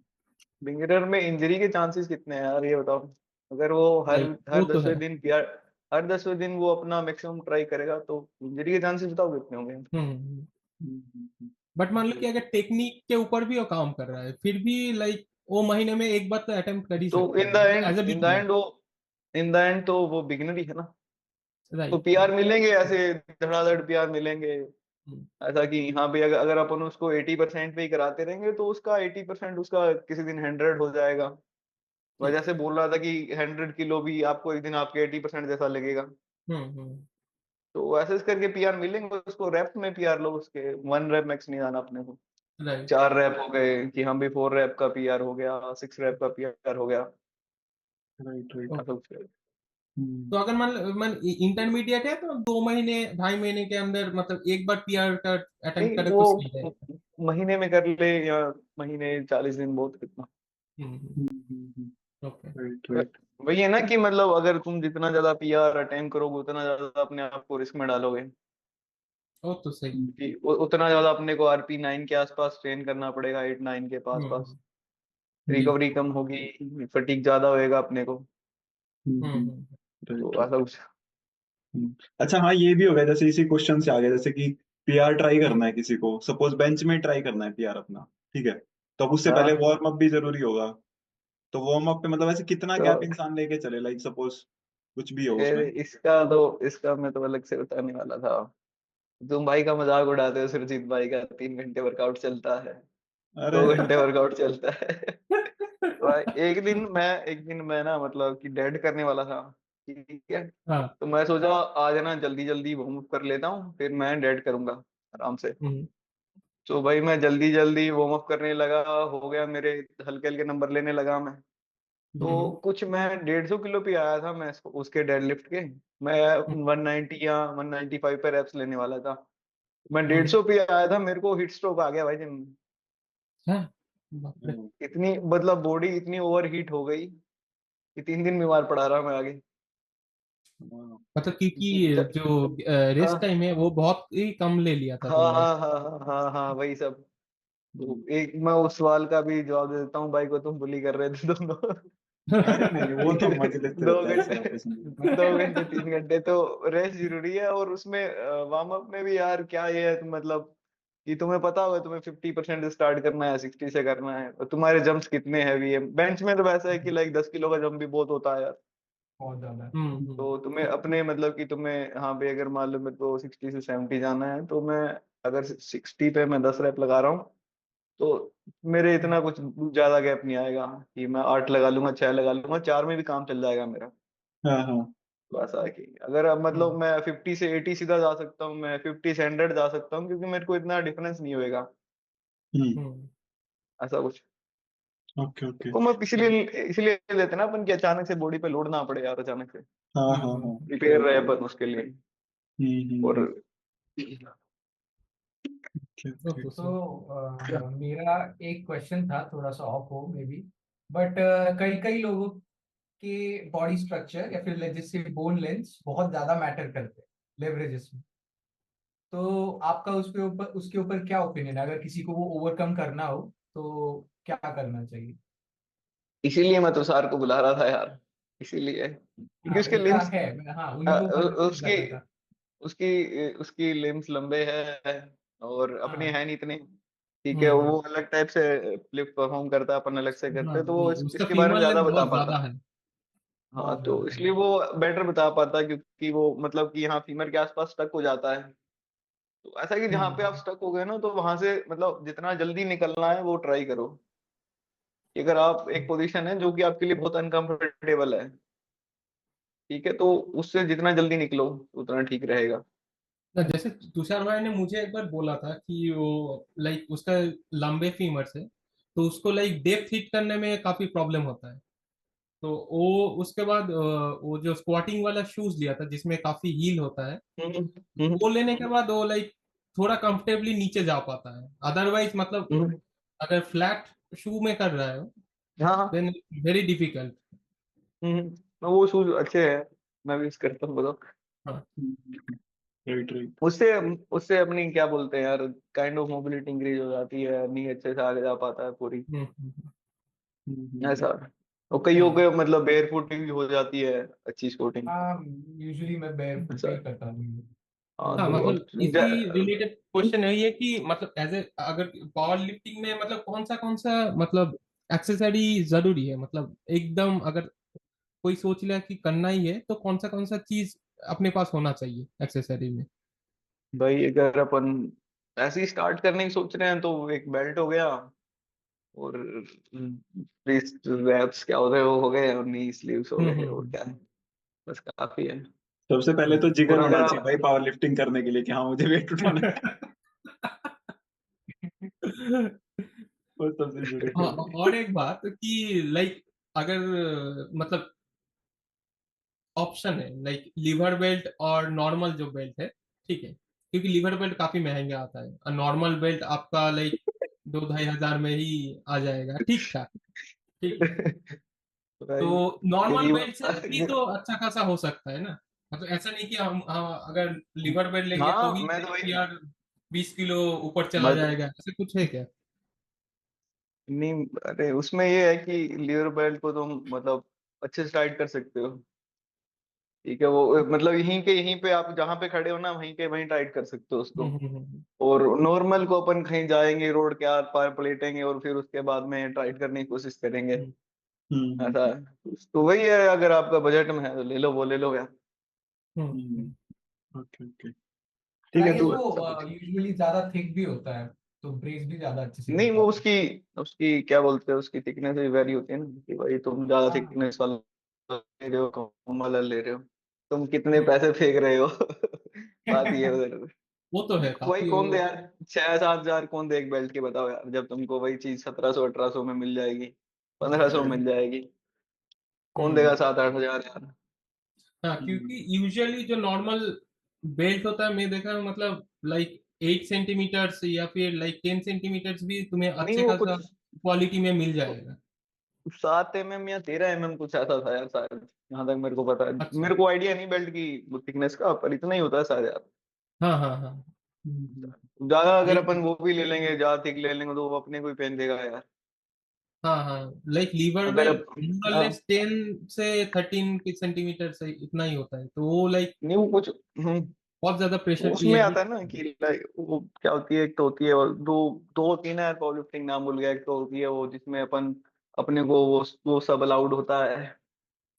Speaker 2: बिगिनर में इंजरी के चांसेस कितने हैं यार, ये बताओ। अगर वो हर
Speaker 3: राइट वो
Speaker 2: हर
Speaker 3: तो है।
Speaker 2: 10वें दिन पीआर, हर 10वें दिन वो अपना मैक्सिमम ट्राई करेगा, तो इंजरी के चांसेस बताओ कितने होंगे।
Speaker 3: हम्म। बट मान लो कि अगर टेक्निक के ऊपर भी वो काम कर रहा है फिर भी लाइक वो महीने में एक बार तो अटेम्प्ट कर ही
Speaker 2: तो
Speaker 3: सकता
Speaker 2: इन द
Speaker 3: है
Speaker 2: and
Speaker 3: as a
Speaker 2: in the
Speaker 3: beginner.
Speaker 2: And वो इन द एंड तो वो बिगिनर ही है ना। तो
Speaker 3: राइट
Speaker 2: पीआर
Speaker 3: राइट।
Speaker 2: मिलेंगे ऐसे, धड़ाधड़ पीआर मिलेंगे। ऐसा कि हाँ भाई, अगर अपन उसको 80% पे ही कराते रहेंगे, तो उसका 80% उसका किसी दिन 100 हो जाएगा।
Speaker 3: ठीक।
Speaker 2: वजह से बोल रहा था कि 100 किलो भी आपको एक दिन आपके 80% जैसा लगेगा।
Speaker 3: हम्म।
Speaker 2: तो ऐसे करके पीआर मिलेंगे उसको, रैप में पीआर लो उसके, 1 रैप मैक्स नहीं जाना अपने को।
Speaker 3: राइट।
Speaker 2: 4 रैप हो गए कि हम भी 4 रैप का पीआर हो गया, 6 रैप का पीआर हो गया।
Speaker 1: Right right.
Speaker 2: ऐसा कुछ करो।
Speaker 3: तो अगर मान इंटरमीडिएट है तो 2 महीने 2.5 महीने के अंदर मतलब एक बार पीआर का अटेम्प्ट
Speaker 2: नहीं
Speaker 3: करे तो सही
Speaker 2: वो
Speaker 3: रहेगा।
Speaker 2: महीने में कर ले, या महीने 40 दिन बहुत कितना।
Speaker 3: हम्म। ओके।
Speaker 1: राइट
Speaker 2: व-
Speaker 1: राइट।
Speaker 2: वही है ना कि मतलब अगर तुम जितना ज्यादा पीआर अटेम्प्ट करोगे, उतना ज्यादा अपने आप को रिस्क में डालोगे।
Speaker 3: ओ तो सही।
Speaker 2: कि उतना ज्यादा अपने को आरपी 9 के आसपास ट्रेन करना पड़ेगा, 8-9 के पास पास।
Speaker 3: हम्म। जी।
Speaker 2: रिकवरी कम होगी, फटीक ज्यादा होएगा अपने को। तो
Speaker 1: राइट राइट।
Speaker 2: ऐसा कुछ।
Speaker 1: अच्छा हाँ, ये भी हो गया, जैसे इसी क्वेश्चन से आ गया, जैसे कि पीआर ट्राई
Speaker 3: हम्म
Speaker 1: करना है किसी को, सपोज बेंच में ट्राई करना है पीआर अपना, ठीक है, तो अब उससे पहले
Speaker 2: हाँ
Speaker 1: वार्म अप भी जरूरी होगा। तो वार्म अप पे मतलब ऐसे कितना
Speaker 2: तो
Speaker 1: गैप इंसान लेके चले, लाइक सपोज कुछ भी हो
Speaker 2: फिर
Speaker 1: उसमें।
Speaker 2: इसका मैं तो अलग से बताने वाला था। तुम भाई का मजाक उड़ाते हो, सुरजीत भाई का 3 घंटे वर्कआउट चलता है,
Speaker 1: अरे
Speaker 2: 2 घंटे वर्कआउट चलता है। तो भाई एक दिन मैं ना मतलब कि डेड करने वाला था, ठीक है।
Speaker 3: हाँ।
Speaker 2: तो मैं सोचा आज ना जल्दी जल्दी वार्म अप कर लेता हूँ, फिर मैं डेड करूंगा आराम से।
Speaker 3: हम्म,
Speaker 2: तो भाई मैं जल्दी जल्दी वार्म अप करने लगा, हो गया मेरे, हल्के हल्के नंबर लेने लगा मैं। तो
Speaker 3: हम्म,
Speaker 2: कुछ मैं 150 किलो पे आया था मैं उसके डेडलिफ्ट के। मैं
Speaker 3: हम्म,
Speaker 2: 190 या 195 पे रेप्स लेने वाला था। मैं डेढ़
Speaker 3: हम्म,
Speaker 2: सौ पे आया था, मेरे को हिट स्ट्रोक आ गया भाई जिम में।
Speaker 3: हाँ, बाप रे।
Speaker 2: इतनी मतलब बॉडी इतनी ओवर हीट हो गई कि 3 दिन बीमार पड़ा रहा मैं आगे।
Speaker 3: मतलब क्योंकि जो रेस्ट
Speaker 2: हाँ
Speaker 3: टाइम है वो बहुत ही कम ले लिया था
Speaker 2: हाँ
Speaker 3: तुमने।
Speaker 2: हाँ हाँ हाँ हाँ हाँ, वही सब। तो एक मैं उस सवाल का भी जवाब दे देता हूँ भाई को, तुम बुली कर रहे थे दोनों।
Speaker 1: अरे नहीं, वो तो मजे लेते
Speaker 2: दो
Speaker 1: रहता है ऐसे
Speaker 2: घंटे
Speaker 1: आपस में।
Speaker 2: 2 घंटे 3 घंटे तो रेस्ट जरूरी है। और उसमें वार्म अप में भी यार क्या ये है मतलब कि तुम्हें पता होगा तुम्हें 50% से स्टार्ट करना है, 60 से करना है, और तुम्हारे जंप्स कितने हैवी है। बेंच में तो वैसा है कि लाइक 10 किलो का जंप भी बहुत होता है यार।
Speaker 4: बहुत ज्यादा।
Speaker 3: हम्म,
Speaker 2: तो तुम्हें अपने मतलब कि तुम्हें, हाँ भाई अगर मान लो मेरे को 60 से 70 जाना है, तो मैं अगर 60 पे मैं 10 रैप लगा रहा हूँ, तो मेरे इतना कुछ ज्यादा गैप नहीं आएगा कि मैं 8 लगा लूंगा, 6 लगा लूंगा, 4 में भी काम चल जाएगा मेरा।
Speaker 1: हाँ हाँ।
Speaker 2: बस आके अगर अब मतलब
Speaker 3: हम्म,
Speaker 2: मैं 50 से 80 सीधा जा सकता हूँ, मैं 50 से 100 जा सकता हूँ, क्योंकि मेरे को इतना डिफरेंस नहीं होएगा
Speaker 1: हम्म।
Speaker 3: हम्म,
Speaker 2: ऐसा कुछ।
Speaker 1: Okay okay.
Speaker 2: वो मैं इसलिए इसलिए लेते ना अपन कि अचानक से बॉडी पे लोड ना पड़े यार, अचानक से
Speaker 1: हाँ
Speaker 3: हम्म,
Speaker 1: हाँ हाँ।
Speaker 2: प्रिपेयर रहे अपन उसके लिए। और
Speaker 1: hmm. Okay okay.
Speaker 3: Okay sir.
Speaker 4: तो मेरा एक क्वेश्चन था, थोड़ा सा ऑफ हो मे बी, बट कई कई लोगों के बॉडी स्ट्रक्चर या फिर जैसे बोन लेंथ बहुत ज्यादा मैटर करते हैं लेवरेजेस में। तो आपका उसके ऊपर क्या ओपिनियन है? अगर किसी को वो ओवरकम करना हो तो क्या करना चाहिए?
Speaker 2: इसीलिए मैं तुषार को बुला रहा था यार, इसीलिए क्योंकि
Speaker 4: हाँ,
Speaker 2: उसके
Speaker 4: उनका
Speaker 2: लिम्स,
Speaker 4: है। हाँ, उन्हीं को कंफ्यूज
Speaker 2: उसकी
Speaker 4: करना था।
Speaker 2: उसकी उसकी लिम्स लंबे है और अपने
Speaker 4: हाँ।
Speaker 2: हैं नहीं इतने। ठीक है, वो अलग टाइप से फ्लिप परफॉर्म करता है, अपन अलग से करते
Speaker 3: हाँ,
Speaker 2: हैं, तो वो
Speaker 3: वही उसका
Speaker 2: इसके बारे में
Speaker 3: फीमर
Speaker 2: ज्यादा
Speaker 3: लेंथ
Speaker 2: बता
Speaker 3: बहुत
Speaker 2: पाता।
Speaker 3: ज्यादा है।
Speaker 2: हाँ
Speaker 4: बहुत
Speaker 2: तो
Speaker 4: ज्यादा
Speaker 2: इसलिए वो बेटर बता पाता, क्योंकि वो मतलब कि यहाँ फीमर के आसपास स्टक हो जाता है। तो ऐसा है कि जहाँ पे आप
Speaker 3: हम्म,
Speaker 2: स्टक हो गए ना, तो वहां से मतलब जितना जल्दी निकलना है वो ट्राई करो। कि अगर आप एक पोजीशन है जो कि आपके लिए बहुत अनकंफर्टेबल है, ठीक है, तो उससे जितना जल्दी निकलो उतना ठीक रहेगा।
Speaker 3: ना जैसे तुषार भाई ने मुझे एक बार बोला था कि वो लाइक उसका लंबे फीमर से तो उसको लाइक डेप्थ हिट करने में काफी प्रॉब्लम होता है। तो वो उसके बाद वो जो स्क्वाटिंग वाला शूज लिया था जिसमें काफी हील होता है,
Speaker 2: हम्म हम्म
Speaker 3: वो लेने के बाद वो लाइक थोड़ा कंफर्टेबली नीचे जा पाता है। अदरवाइज मतलब
Speaker 2: हम्म,
Speaker 3: अगर फ्लैट शू में कर रहा है
Speaker 2: हाँ हाँ।
Speaker 3: Then very difficult.
Speaker 2: तो वो शूज अच्छे हैं, मैं भी यूज करता हूँ बताओ।
Speaker 3: हाँ।
Speaker 1: Right right.
Speaker 2: उससे उससे अपनी क्या बोलते हैं यार, काइंड ऑफ मोबिलिटी इंक्रीज हो जाती है, नी अच्छे से आगे जा पाता है पूरी, ऐसा। और कईयों
Speaker 3: हम्म।
Speaker 2: के मतलब बेयर फुट भी हो जाती है अच्छी स्पोर्टिंग,
Speaker 4: हाँ, यूजुअली मैं बेयरफुट
Speaker 2: ऐसा
Speaker 4: पे
Speaker 2: है।
Speaker 4: ही करता हूँ।
Speaker 2: हाँ
Speaker 3: हाँ
Speaker 2: तो अब
Speaker 3: मतलब इसी रिलेटेड क्वेश्चन है ये कि मतलब एज ए अगर पावर लिफ्टिंग में मतलब कौन सा मतलब एक्सेसरी जरूरी है, मतलब एकदम अगर कोई सोच लिया कि करना ही है तो कौन सा चीज अपने पास होना चाहिए एक्सेसरी में।
Speaker 2: भाई अगर अपन ऐसे ही स्टार्ट करने की सोच रहे हैं, तो एक बेल्ट हो गया, और रिस्ट रैप्स क्या होते हैं वो हो गए, और नी स्लीव्स हो गए, और क्या है, बस काफी है।
Speaker 1: सबसे पहले तो जिगर
Speaker 2: और
Speaker 1: होना
Speaker 2: अगर
Speaker 1: चाहिए भाई
Speaker 2: आप
Speaker 1: पावर लिफ्टिंग करने के लिए कि हाँ मुझे वेट उठाना है। वो सबसे जरूरी
Speaker 3: हाँ,
Speaker 1: है।
Speaker 3: और एक बात कि लाइक अगर मतलब ऑप्शन है लाइक लिवर बेल्ट और नॉर्मल जो बेल्ट है, ठीक है, क्योंकि लिवर बेल्ट काफी महंगा आता है और नॉर्मल बेल्ट आपका लाइक 2-2.5 हजार में ही आ जाएगा ठीक ठाक। ठीक है, तो
Speaker 2: भाई
Speaker 3: नॉर्मल
Speaker 2: गरीब,
Speaker 3: बेल्ट से भी तो अच्छा खासा हो सकता है ना। मतलब ऐसा नहीं कि हम अगर लिवर बेल्ट लेंगे तो
Speaker 2: हाँ
Speaker 3: ही
Speaker 2: मैं तो भाई,
Speaker 3: यार 20 किलो ऊपर चला
Speaker 2: मैं तो
Speaker 3: जाएगा, ऐसे कुछ है क्या?
Speaker 2: नहीं, अरे उसमें ये है कि लीवर बेल्ट को तुम मतलब अच्छे से टाइट कर सकते हो, ठीक है, वो मतलब यहीं पे आप जहाँ पे खड़े हो ना, वहीं के वहीं टाइट कर सकते हो उसको। और नॉर्मल को अपन कहीं जाएंगे रोड के आर पार पलेटेंगे, और फिर उसके बाद में टाइट करने की कोशिश करेंगे,
Speaker 3: हम्म,
Speaker 2: ऐसा है। तो वही है, अगर आपका बजट में है तो ले लो, वो ले लो यार।
Speaker 1: ओके ओके,
Speaker 4: और
Speaker 1: ठीक
Speaker 4: आई
Speaker 1: है
Speaker 4: गेस
Speaker 1: तू।
Speaker 4: वो यूजुअली ज्यादा थिक भी होता है, तो ब्रेस भी ज्यादा अच्छे से
Speaker 2: नहीं,
Speaker 4: मिल
Speaker 2: वो
Speaker 4: पाता है।
Speaker 2: उसकी उसकी क्या बोलते हैं, उसकी थिकनेस भी वेरी होती है ना, कि भाई तुम ज्यादा
Speaker 4: हाँ
Speaker 2: थिकनेस वाला ले रहे हो, कम वाला ले रहे हो, तुम कितने पैसे फेंक रहे हो। बात ये है उधर।
Speaker 3: वो तो है
Speaker 2: वही
Speaker 3: काफी
Speaker 2: कौन
Speaker 3: वो।
Speaker 2: दे यार, 6-7 हजार कौन दे एक बेल्ट की, बताओ यार, जब तुमको वही चीज 1700-1800 में मिल जाएगी, 1500 में मिल जाएगी। कौन देगा
Speaker 3: हम्म
Speaker 2: 7-8 हजार यार।
Speaker 3: हाँ, क्योंकि यूजुअली जो नॉर्मल बेल्ट होता है मैं देखा हूँ, मतलब लाइक 8 सेंटीमीटर्स या फिर लाइक 10 सेंटीमीटर्स भी तुम्हें
Speaker 2: नहीं
Speaker 3: अच्छे
Speaker 2: वो
Speaker 3: खासा
Speaker 2: कुछ
Speaker 3: क्वालिटी में मिल जाएगा।
Speaker 2: 7 mm या 13 mm कुछ ऐसा था यार शायद, जहां तक मेरे को पता है।
Speaker 3: अच्छा।
Speaker 2: मेरे को आइडिया नहीं बेल्ट की थिकनेस का, पर इतना ही होता है शायद यार।
Speaker 3: हाँ हाँ हाँ।
Speaker 2: ज्यादा अगर
Speaker 3: लाइक
Speaker 2: अपन वो भी ले लेंगे, ज्यादा थिक ले लेंगे, तो वो अपने को ही पहन देगा यार।
Speaker 3: हाँ हाँ, लाइक लीवर
Speaker 2: अगर
Speaker 3: में
Speaker 2: अब
Speaker 3: मोरलेस
Speaker 2: हाँ,
Speaker 3: 10 से 13 सेंटीमीटर से इतना ही होता है, तो वो लाइक
Speaker 2: नहीं वो कुछ
Speaker 3: बहुत ज्यादा प्रेशर
Speaker 2: उसमें
Speaker 3: क्रिएट भी।
Speaker 2: आता है ना कि लाइक वो क्या होती है, एक तो होती है, और दो दो तीन है पावर लिफ्टिंग, नाम भूल गया। एक तो होती है वो जिसमें अपन अपने को वो सब अलाउड होता है।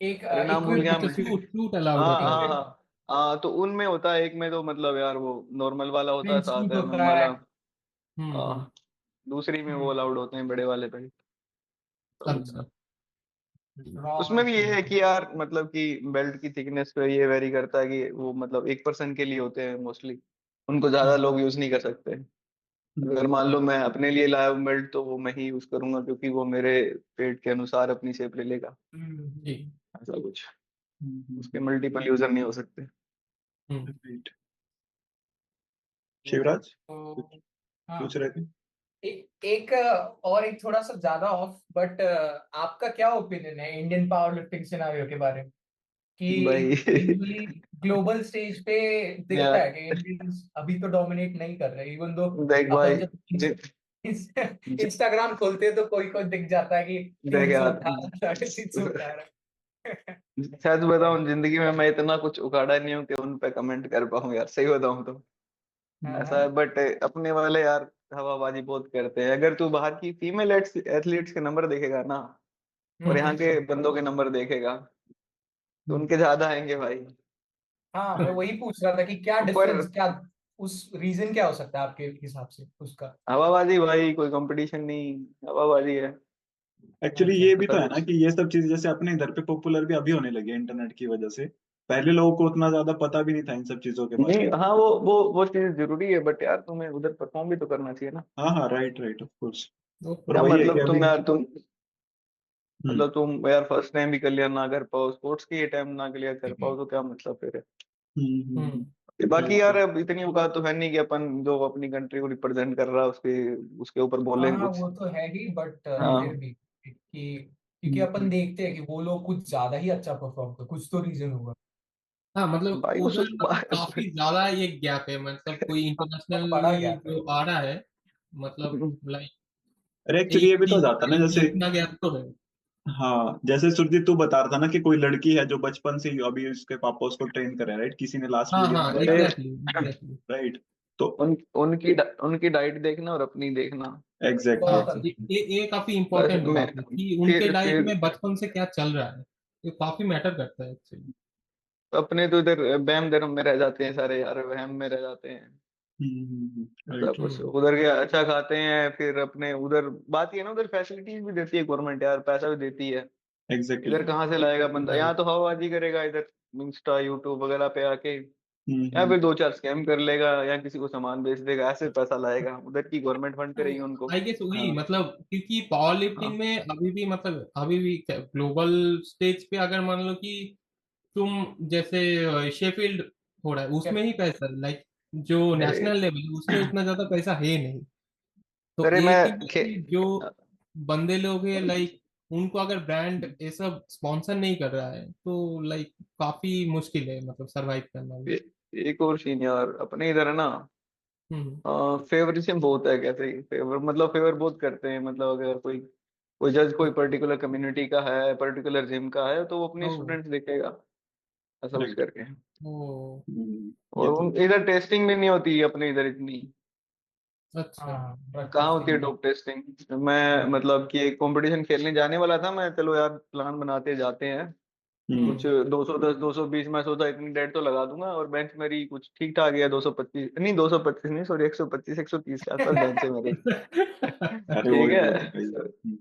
Speaker 4: एक
Speaker 2: अरे नाम भूल गया
Speaker 3: अच्छा,
Speaker 2: मैं।
Speaker 4: इक्विपमेंट,
Speaker 3: सूट सूट अलाउड
Speaker 2: हाँ
Speaker 3: होता है।
Speaker 2: हाँ
Speaker 4: इक्विप
Speaker 2: हाँ हाँ, तो उनमें होता है, एक में तो मतलब यार वो नॉर्मल वाला होता है, सात
Speaker 4: सूट
Speaker 2: एम
Speaker 4: होता
Speaker 2: एम
Speaker 4: है।
Speaker 2: वाला।
Speaker 3: हम्म।
Speaker 2: हाँ, दूसरी में वो
Speaker 4: हम्म,
Speaker 2: अलाउड होते हैं, बड़े वाले पे।
Speaker 3: अच्छा।
Speaker 4: रॉ
Speaker 2: उसमें भी ये है
Speaker 4: मशीन।
Speaker 2: कि यार मतलब कि बेल्ट की थिकनेस पे ये वेरी करता है, कि वो मतलब एक पर्सन के लिए होते हैं मोस्टली, उनको ज्यादा
Speaker 3: हम्म
Speaker 2: लोग यूज नहीं कर सकते। अगर मान लो मैं अपने लिए लाया हूं बेल्ट, तो वो मैं ही यूज करूंगा, क्योंकि वो मेरे पेट के अनुसार अपनी शेप ले लेगा।
Speaker 3: ठीक।
Speaker 2: ऐसा कुछ, उसके मल्टीपल यूजर नहीं हो सकते।
Speaker 3: हम्म
Speaker 1: राइट। शिवराज कुछ
Speaker 4: तो हाँ,
Speaker 1: पूछ रहे थे?
Speaker 4: एक और एक थोड़ा सा ज्यादा ऑफ, बट आपका क्या ओपिनियन है इंडियन पावर लिफ्टिंग सिनारियो के बारे में? कि
Speaker 2: भाई
Speaker 4: यूजुअली ग्लोबल स्टेज पे दिखता
Speaker 2: यार
Speaker 4: है कि इंडियंस अभी तो डोमिनेट नहीं कर रहे, इवन दो
Speaker 2: देख भाई,
Speaker 4: अपन जब
Speaker 2: जि, जि,
Speaker 4: इंस्टाग्राम खोलते हैं तो कोई कोई दिख जाता है कि
Speaker 2: देख
Speaker 4: तीन सौ
Speaker 2: यार,
Speaker 4: अठारह 318।
Speaker 2: सच बताऊं, जिंदगी में मैं इतना कुछ उखाड़ा नहीं हूँ कि उन पे कमेंट कर पाऊं यार, सही बताऊं तो।
Speaker 4: हाँ
Speaker 2: ऐसा है,
Speaker 4: हाँ।
Speaker 2: बट अपने वाले यार हवाबाजी बहुत करते हैं। अगर तू बाहर की फीमेल एथलीट्स के नंबर देखेगा ना, और यहाँ
Speaker 4: हम्म।
Speaker 2: के बंदों के नंबर देखेगा, तो
Speaker 3: हम्म।
Speaker 2: उनके ज्यादा आएंगे भाई।
Speaker 4: हाँ, मैं वही पूछ रहा था कि क्या
Speaker 2: पर
Speaker 4: डिफरेंस, क्या उस रीजन क्या हो सकता है आपके हिसाब से उसका?
Speaker 2: हवाबाजी भाई, कोई कंपटीशन नहीं, हवाबाजी है।
Speaker 1: एक्चुअली
Speaker 4: अच्छा।
Speaker 1: ये भी
Speaker 2: ऐसा
Speaker 1: तो है ना
Speaker 2: कुछ
Speaker 1: कि ये सब चीजें जैसे अपने इधर पे पॉपुलर भी अभी होने लगी है इंटरनेट की वजह से। पहले लोगों को उतना ज्यादा पता भी नहीं था इन सब चीजों के बारे
Speaker 2: नहीं,
Speaker 1: में।
Speaker 2: हाँ वो चीज जरूरी है, बट यार तुम्हें उधर परफॉर्म भी तो करना चाहिए ना।
Speaker 1: हाँ हाँ, राइट राइट, ऑफ कोर्स। और
Speaker 2: क्या
Speaker 1: वही है कि
Speaker 2: मतलब
Speaker 1: अभी।
Speaker 2: तुम यार, तुम
Speaker 1: हम्म
Speaker 2: मतलब तुम यार फर्स्ट टाइम भी क्लियर ना कर पाओ, स्पोर्ट्स की ये टाइम ना क्लियर कर पाओ, तो क्या मतलब फिर है।
Speaker 3: हम्म।
Speaker 2: बाकी यार
Speaker 1: बिल्कुल।
Speaker 2: अब इतनी औकात तो है नहीं कि अपन जो अपनी कंट्री को रिप्रेजेंट कर रहा है उसके उसके ऊपर
Speaker 4: हाँ
Speaker 2: बोलें
Speaker 4: हाँ,
Speaker 2: कुछ।
Speaker 4: वो तो है ही, बट फिर
Speaker 2: हाँ
Speaker 4: भी कि क्योंकि अपन
Speaker 1: हम्म,
Speaker 4: देखते हैं कि वो लोग कुछ ज्यादा ही अच्छा परफॉर्म कर, कुछ तो रीजन होगा।
Speaker 3: हाँ, मतलब
Speaker 2: भाई उस
Speaker 3: उधर मतलब काफी ज्यादा ये गैप है, मतलब कोई
Speaker 4: बहुत बड़ा
Speaker 3: इंटरनेशनली
Speaker 4: गैप है।
Speaker 3: जो आ रहा है, मतलब लाइक
Speaker 1: अरे एक्चुअली ये
Speaker 3: एक
Speaker 1: भी तो हो
Speaker 3: टीम
Speaker 1: जाता है ना, जैसे।
Speaker 3: इतना गैप तो है।
Speaker 1: हाँ, जैसे सुरजीत तू बता रहा था ना कि कोई लड़की है जो बचपन से ही अभी उसके पापा उसको ट्रेन कर रहे हैं, राइट? किसी ने लास्ट
Speaker 3: हाँ
Speaker 1: वीडियो
Speaker 3: हाँ,
Speaker 1: में
Speaker 2: अरे
Speaker 1: बताया।
Speaker 3: Exactly exactly.
Speaker 1: राइट। तो
Speaker 2: उनकी डाइट देखना और अपनी देखना।
Speaker 1: एग्जैक्टली
Speaker 4: बहुत
Speaker 3: हाँ,
Speaker 1: एग्जैक्टली।
Speaker 3: ये काफी
Speaker 2: बस
Speaker 3: इम्पोर्टेंट
Speaker 2: मैं
Speaker 3: बात है कि उनके डाइट
Speaker 2: फिर
Speaker 3: में बचपन से क्या चल रहा है, ये काफी मैटर करता है एक्चुअली।
Speaker 2: अपने तो इधर वहम धर्म में रह जाते हैं सारे यार, वहम में रह जाते हैं। ऐसा
Speaker 1: राइट।
Speaker 2: कुछ
Speaker 3: हम्म
Speaker 2: उधर के अच्छा खाते हैं, फिर अपने उधर बात ये है ना, उधर फैसिलिटीज भी देती है गवर्नमेंट यार, पैसा भी देती है।
Speaker 1: एग्जैक्टली।
Speaker 2: इधर कहाँ से लाएगा बंदा, यहाँ
Speaker 3: राइट।
Speaker 2: तो हवाबाजी करेगा इधर, इंस्टा यूट्यूब वगैरह पे आके, या
Speaker 1: हम्म
Speaker 2: फिर 2-4 स्कैम कर लेगा, या किसी को सामान बेच देगा, ऐसे पैसा लाएगा। उधर की गवर्नमेंट फंड
Speaker 3: तो
Speaker 2: करेगी उनको।
Speaker 3: आई गेस वही,
Speaker 2: हाँ
Speaker 3: मतलब क्योंकि पावर लिफ्टिंग
Speaker 2: हाँ
Speaker 3: में अभी भी, मतलब अभी भी ग्लोबल स्टेज पे अगर मान लो कि तुम जैसे शेफील्ड हो रहा है उसमें ही पैसा, लाइक जो
Speaker 2: अरे
Speaker 3: नेशनल लेवल है उसमें उतना ज्यादा पैसा है नहीं। तो
Speaker 2: अरे
Speaker 3: एक ही
Speaker 2: मैं खे
Speaker 3: कि जो बंदे लोग हैं लाइक उनको अगर ब्रांड ये सब स्पॉन्सर नहीं कर रहा है तो लाइक काफी मुश्किल है मतलब सरवाइव करना भी।
Speaker 2: एक और सीन यार, अपने इधर है ना,
Speaker 3: हम्म।
Speaker 2: फेवरिज्म बहुत है। कैसे ही फेवर, मतलब फेवर बहुत करते हैं, मतलब अगर कोई कोई जज कोई पर्टिकुलर कम्युनिटी का है, पर्टिकुलर जिम का है, तो वो अपने
Speaker 3: ओ
Speaker 2: स्टूडेंट्स देखेगा, ऐसा कुछ
Speaker 1: राइट।
Speaker 2: करके।
Speaker 3: ओ
Speaker 2: और
Speaker 1: ये तो।
Speaker 2: इधर टेस्टिंग भी नहीं होती अपने इधर इतनी।
Speaker 3: अच्छा
Speaker 4: हाँ ड्रग
Speaker 2: कहाँ होती है
Speaker 4: टेस्टिंग।
Speaker 2: Dope testing? मैं मतलब कि एक कंपटीशन खेलने जाने वाला था मैं, चलो यार प्लान बनाते जाते हैं कुछ
Speaker 1: हम्म
Speaker 2: 210 220, मैं सोचा इतनी डेट तो लगा दूंगा, और बेंच मेरी कुछ ठीक ठाक है, 225 नहीं, 225 नहीं सॉरी, 125 130 के आसपास बेंच है मेरी।
Speaker 1: अरे वो
Speaker 2: ठीक
Speaker 1: भी
Speaker 2: है,
Speaker 1: बहुत है भाई।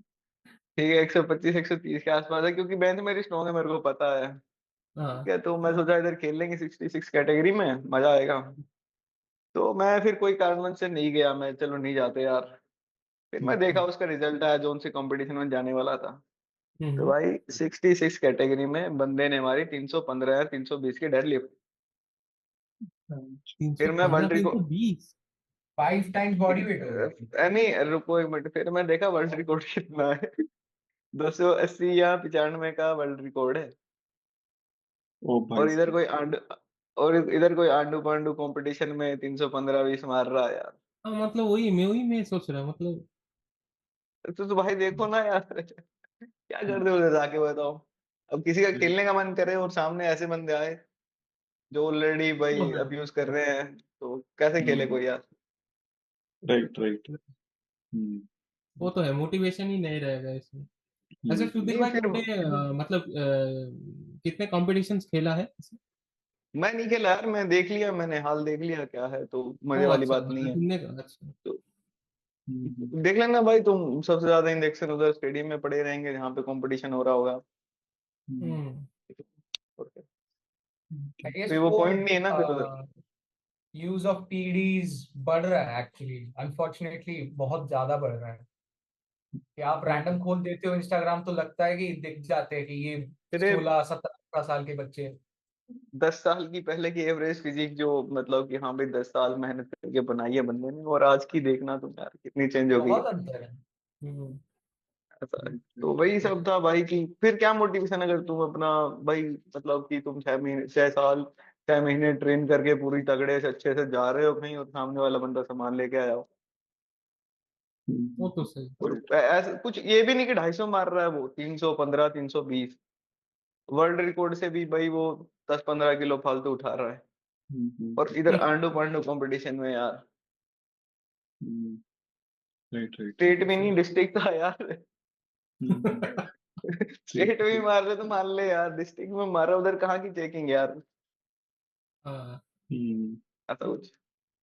Speaker 2: ठीक है, 125 130 के आसपास है, क्योंकि बेंच मेरी स्ट्रॉन्ग है, मेरे को पता है। ठीक
Speaker 3: हाँ।
Speaker 2: है, तो मैं सोचा इधर खेल लेंगे 66 कैटेगरी में, मजा आएगा। तो मैं फिर कोई कारणवश से नहीं गया, मैं चलो नहीं जाते यार। फिर मैं देखा उसका रिजल्ट आया, जोन से कंपटीशन में जाने वाला था। तो
Speaker 3: हम्म।
Speaker 2: भाई 66 कैटेगरी में बंदे ने मारी 315 या 320 की डेडलिफ्ट।
Speaker 3: तीन सौ
Speaker 2: फिर मैं
Speaker 3: पंद्रह
Speaker 2: वर्ल्ड
Speaker 3: तीन सौ
Speaker 2: रिकॉर्ड,
Speaker 3: 20
Speaker 4: 5 टाइम्स बॉडी वेट हो गया।
Speaker 2: नहीं रुको एक मिनट, फिर मैं देखा वर्ल्ड रिकॉर्ड कितना है। 280 या 95 का वर्ल्ड रिकॉर्ड है।
Speaker 1: ओ भाई
Speaker 2: और इधर
Speaker 1: साहब।
Speaker 2: कोई आंड और इधर कोई आंडू पांडू कंपटीशन में 315 20 मार रहा है यार।
Speaker 3: हाँ मतलब वही मैं सोच रहा हूँ मतलब।
Speaker 2: तो भाई देखो ना यार, क्या कर रहे हो उधर जाके बताओ। अब किसी का खेलने का मन करे और सामने ऐसे बंदे आए जो ऑलरेडी
Speaker 3: वो
Speaker 2: भाई
Speaker 3: है।
Speaker 2: अब्यूज कर रहे हैं, तो कैसे खेले कोई यार।
Speaker 1: Right right. हम्म
Speaker 3: वो तो है, मोटिवेशन ही नहीं रहेगा इसमें। अच्छा सुधीर
Speaker 2: नहीं
Speaker 3: भाई
Speaker 2: फिर
Speaker 3: तुमने मतलब कितने कॉम्पिटिशंस खेला है?
Speaker 2: मैं नहीं खेला यार, मैं देख लिया, मैंने हाल देख लिया क्या है, तो
Speaker 3: ओ
Speaker 2: मजे वाली
Speaker 3: अच्छा,
Speaker 2: बात नहीं है।
Speaker 3: तुमने अच्छा।
Speaker 2: तो
Speaker 1: हम्म
Speaker 2: देख लेना भाई, तुम सबसे ज्यादा इंजेक्शन उधर स्टेडियम में पड़े रहेंगे जहाँ पे कंपटीशन हो रहा होगा।
Speaker 1: हम्म,
Speaker 3: हम्म।
Speaker 2: और क्या?
Speaker 4: आई
Speaker 2: तो ये
Speaker 4: गेस
Speaker 2: वो
Speaker 4: वो
Speaker 2: पॉइंट नहीं है ना फिर उधर।
Speaker 4: यूज ऑफ पीडीज बढ़ रहा है एक्चुअली, अनफॉर्चुनेटली बहुत ज्यादा बढ़ रहा है। कि आप रैंडम खोल देते हो इंस्टाग्राम तो लगता है कि दिख जाते हैं कि ये
Speaker 2: अरे
Speaker 4: 16 17 18 साल के बच्चे।
Speaker 2: 10 साल की पहले की एवरेज फिजिक जो, मतलब कि हाँ भाई 10 साल मेहनत करके बनाई है बंदे ने, और आज की देखना तुम यार कितनी चेंज हो गई
Speaker 4: बहुत
Speaker 2: है।
Speaker 4: अंतर है।
Speaker 3: हम्म।
Speaker 2: ऐसा है।
Speaker 1: राइट
Speaker 2: तो
Speaker 1: राइट।
Speaker 2: वही सब था भाई कि फिर क्या मोटिवेशन अगर तुम अपना, भाई मतलब कि तुम 6 महीने 6 साल 6 महीने ट्रेन करके पूरी तगड़े से अच्छे से जा रहे हो कहीं, और सामने वाला बंदा सामान लेके आया हो।
Speaker 3: वो तो सही।
Speaker 2: और
Speaker 1: राइट।
Speaker 2: ऐसा कुछ ये भी नहीं कि 250 मार रहा है वो, 315 320, वर्ल्ड रिकॉर्ड से भी भाई वो 10 15 किलो फालतू उठा रहा है। और इधर आंडू पांडू कंपटीशन में यार,
Speaker 1: राइट राइट।
Speaker 3: वो
Speaker 2: स्टेट
Speaker 3: तो
Speaker 2: में
Speaker 3: सही।
Speaker 2: नहीं डिस्ट्रिक्ट था यार। स्टेट में ही मार रहे तो मान ले यार, डिस्ट्रिक्ट में मारा, उधर कहाँ की चेकिंग यार।
Speaker 3: हाँ।
Speaker 2: ऐसा कुछ।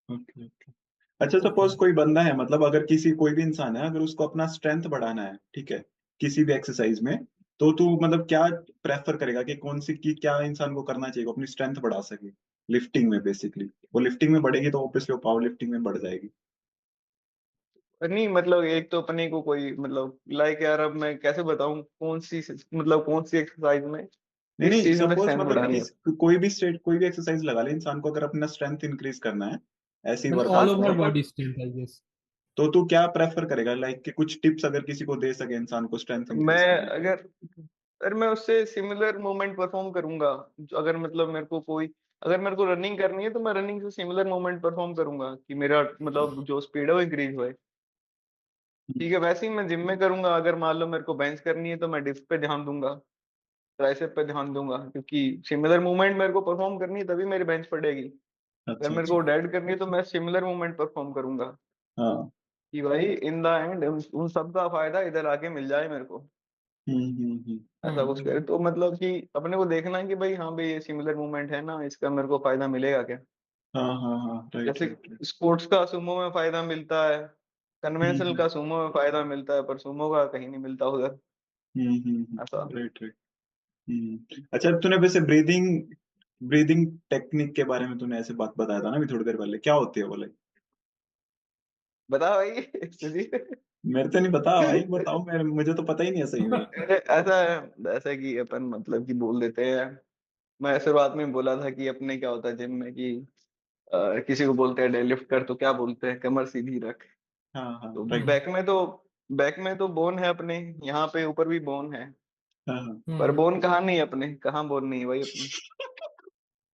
Speaker 1: Okay okay. अच्छा
Speaker 3: वो तो
Speaker 1: सपोज
Speaker 3: है।
Speaker 1: कोई बंदा है, मतलब अगर किसी कोई भी इंसान है, अगर उसको अपना स्ट्रेंथ बढ़ाना है, ठीक है, किसी भी एक्सरसाइज में, तो तू मतलब क्या प्रेफर करेगा कि कौन सी की क्या इंसान को करना चाहिए, वो अपनी स्ट्रेंथ बढ़ा सके लिफ्टिंग में बेसिकली? वो लिफ्टिंग में बढ़ेगी तो ऑब्वियसली वो पावर लिफ्टिंग में बढ़ जाएगी।
Speaker 2: नहीं मतलब एक तो अपने को कोई मतलब लाइक यार, अब मैं कैसे बताऊं कौन सी, मतलब कौन सी एक्सरसाइज में
Speaker 1: नहीं
Speaker 2: किस
Speaker 1: नहीं,
Speaker 2: चीज में
Speaker 1: सपोज
Speaker 2: स्ट्रेंथ
Speaker 1: मतलब
Speaker 2: बढ़ानी है।
Speaker 1: कोई भी स्टेट कोई भी एक्सरसाइज लगा ले इंसान को, अगर अपना स्ट्रेंथ इंक्रीज करना है, ऐसे ही
Speaker 3: मतलब ऑल
Speaker 1: वर्कआउट
Speaker 3: ओवर
Speaker 1: में,
Speaker 3: बॉडी स्ट्रेंथ आई गेस।
Speaker 1: तो तू क्या प्रेफर करेगा, लाइक कि कुछ टिप्स अगर किसी को दे सके इंसान को स्ट्रेंथ
Speaker 2: मैं
Speaker 1: इंक्रीज करने के लिए?
Speaker 2: अगर अगर मैं उससे सिमिलर मूवमेंट परफॉर्म करूंगा, अगर मतलब मेरे को कोई, अगर मेरे को रनिंग करनी है तो मैं रनिंग से सिमिलर मूवमेंट परफॉर्म करूंगा कि मेरा मतलब जो स्पीड है वो इंक्रीज होए। ठीक है, वैसे ही मैं जिम में करूंगा, अगर मान लो मेरे को बेंच करनी है तो मैं डिस्क पे ध्यान दूंगा, ट्राइसेप पे ध्यान दूंगा, क्योंकि सिमिलर मूवमेंट मेरे को परफॉर्म करनी है तभी मेरी बेंच पड़ेगी। अगर
Speaker 1: अच्छा
Speaker 2: मेरे
Speaker 1: अच्छा।
Speaker 2: को डेड करनी है तो मैं सिमिलर मूवमेंट परफॉर्म करूंगा,
Speaker 1: हाँ।
Speaker 2: कि भाई इन द एंड उन सब का फायदा इधर आके मिल जाए मेरे को।
Speaker 1: हम्म।
Speaker 2: ऐसा कुछ करे
Speaker 3: हम्म।
Speaker 2: तो मतलब कि अपने को देखना है कि भाई हाँ भाई ये सिमिलर मूवमेंट है ना, इसका मेरे को फायदा मिलेगा क्या।
Speaker 1: हाँ राइट
Speaker 2: जैसे
Speaker 1: राइट राइट।
Speaker 2: स्पोर्ट्स का सुमो में फायदा मिलता है, कन्वेंशनल
Speaker 1: हम्म
Speaker 2: का सुमो में फायदा मिलता है, पर सुमो का कहीं नहीं मिलता उधर। ऐसा।
Speaker 1: Right right. अच्छा तूने वैसे ब्रीदिंग ब्रीदिंग टेक्निक के बारे में तूने ऐसे बात बताया था ना अभी थोड़ी देर पहले, क्या होती है बोले?
Speaker 2: बता भाई सुजीत।
Speaker 1: मेरे तो नहीं पता भाई, बताओ, मेरे मुझे तो पता ही नहीं है सही में।
Speaker 2: अरे ऐसा है, ऐसा कि अपन मतलब कि बोल देते हैं, मैं शुरुआत में बोला था कि अपने क्या होता है जिम में कि किसी को बोलते हैं डेडलिफ्ट कर तो क्या बोलते हैं, कमर सीधी रख।
Speaker 1: हाँ
Speaker 2: तो
Speaker 1: राइट।
Speaker 2: बैक में तो बोन है अपने, यहाँ पे ऊपर भी बोन है,
Speaker 1: हाँ
Speaker 2: पर
Speaker 3: हम्म।
Speaker 2: बोन कहाँ नहीं है अपने, कहाँ बोन नहीं है भाई अपने।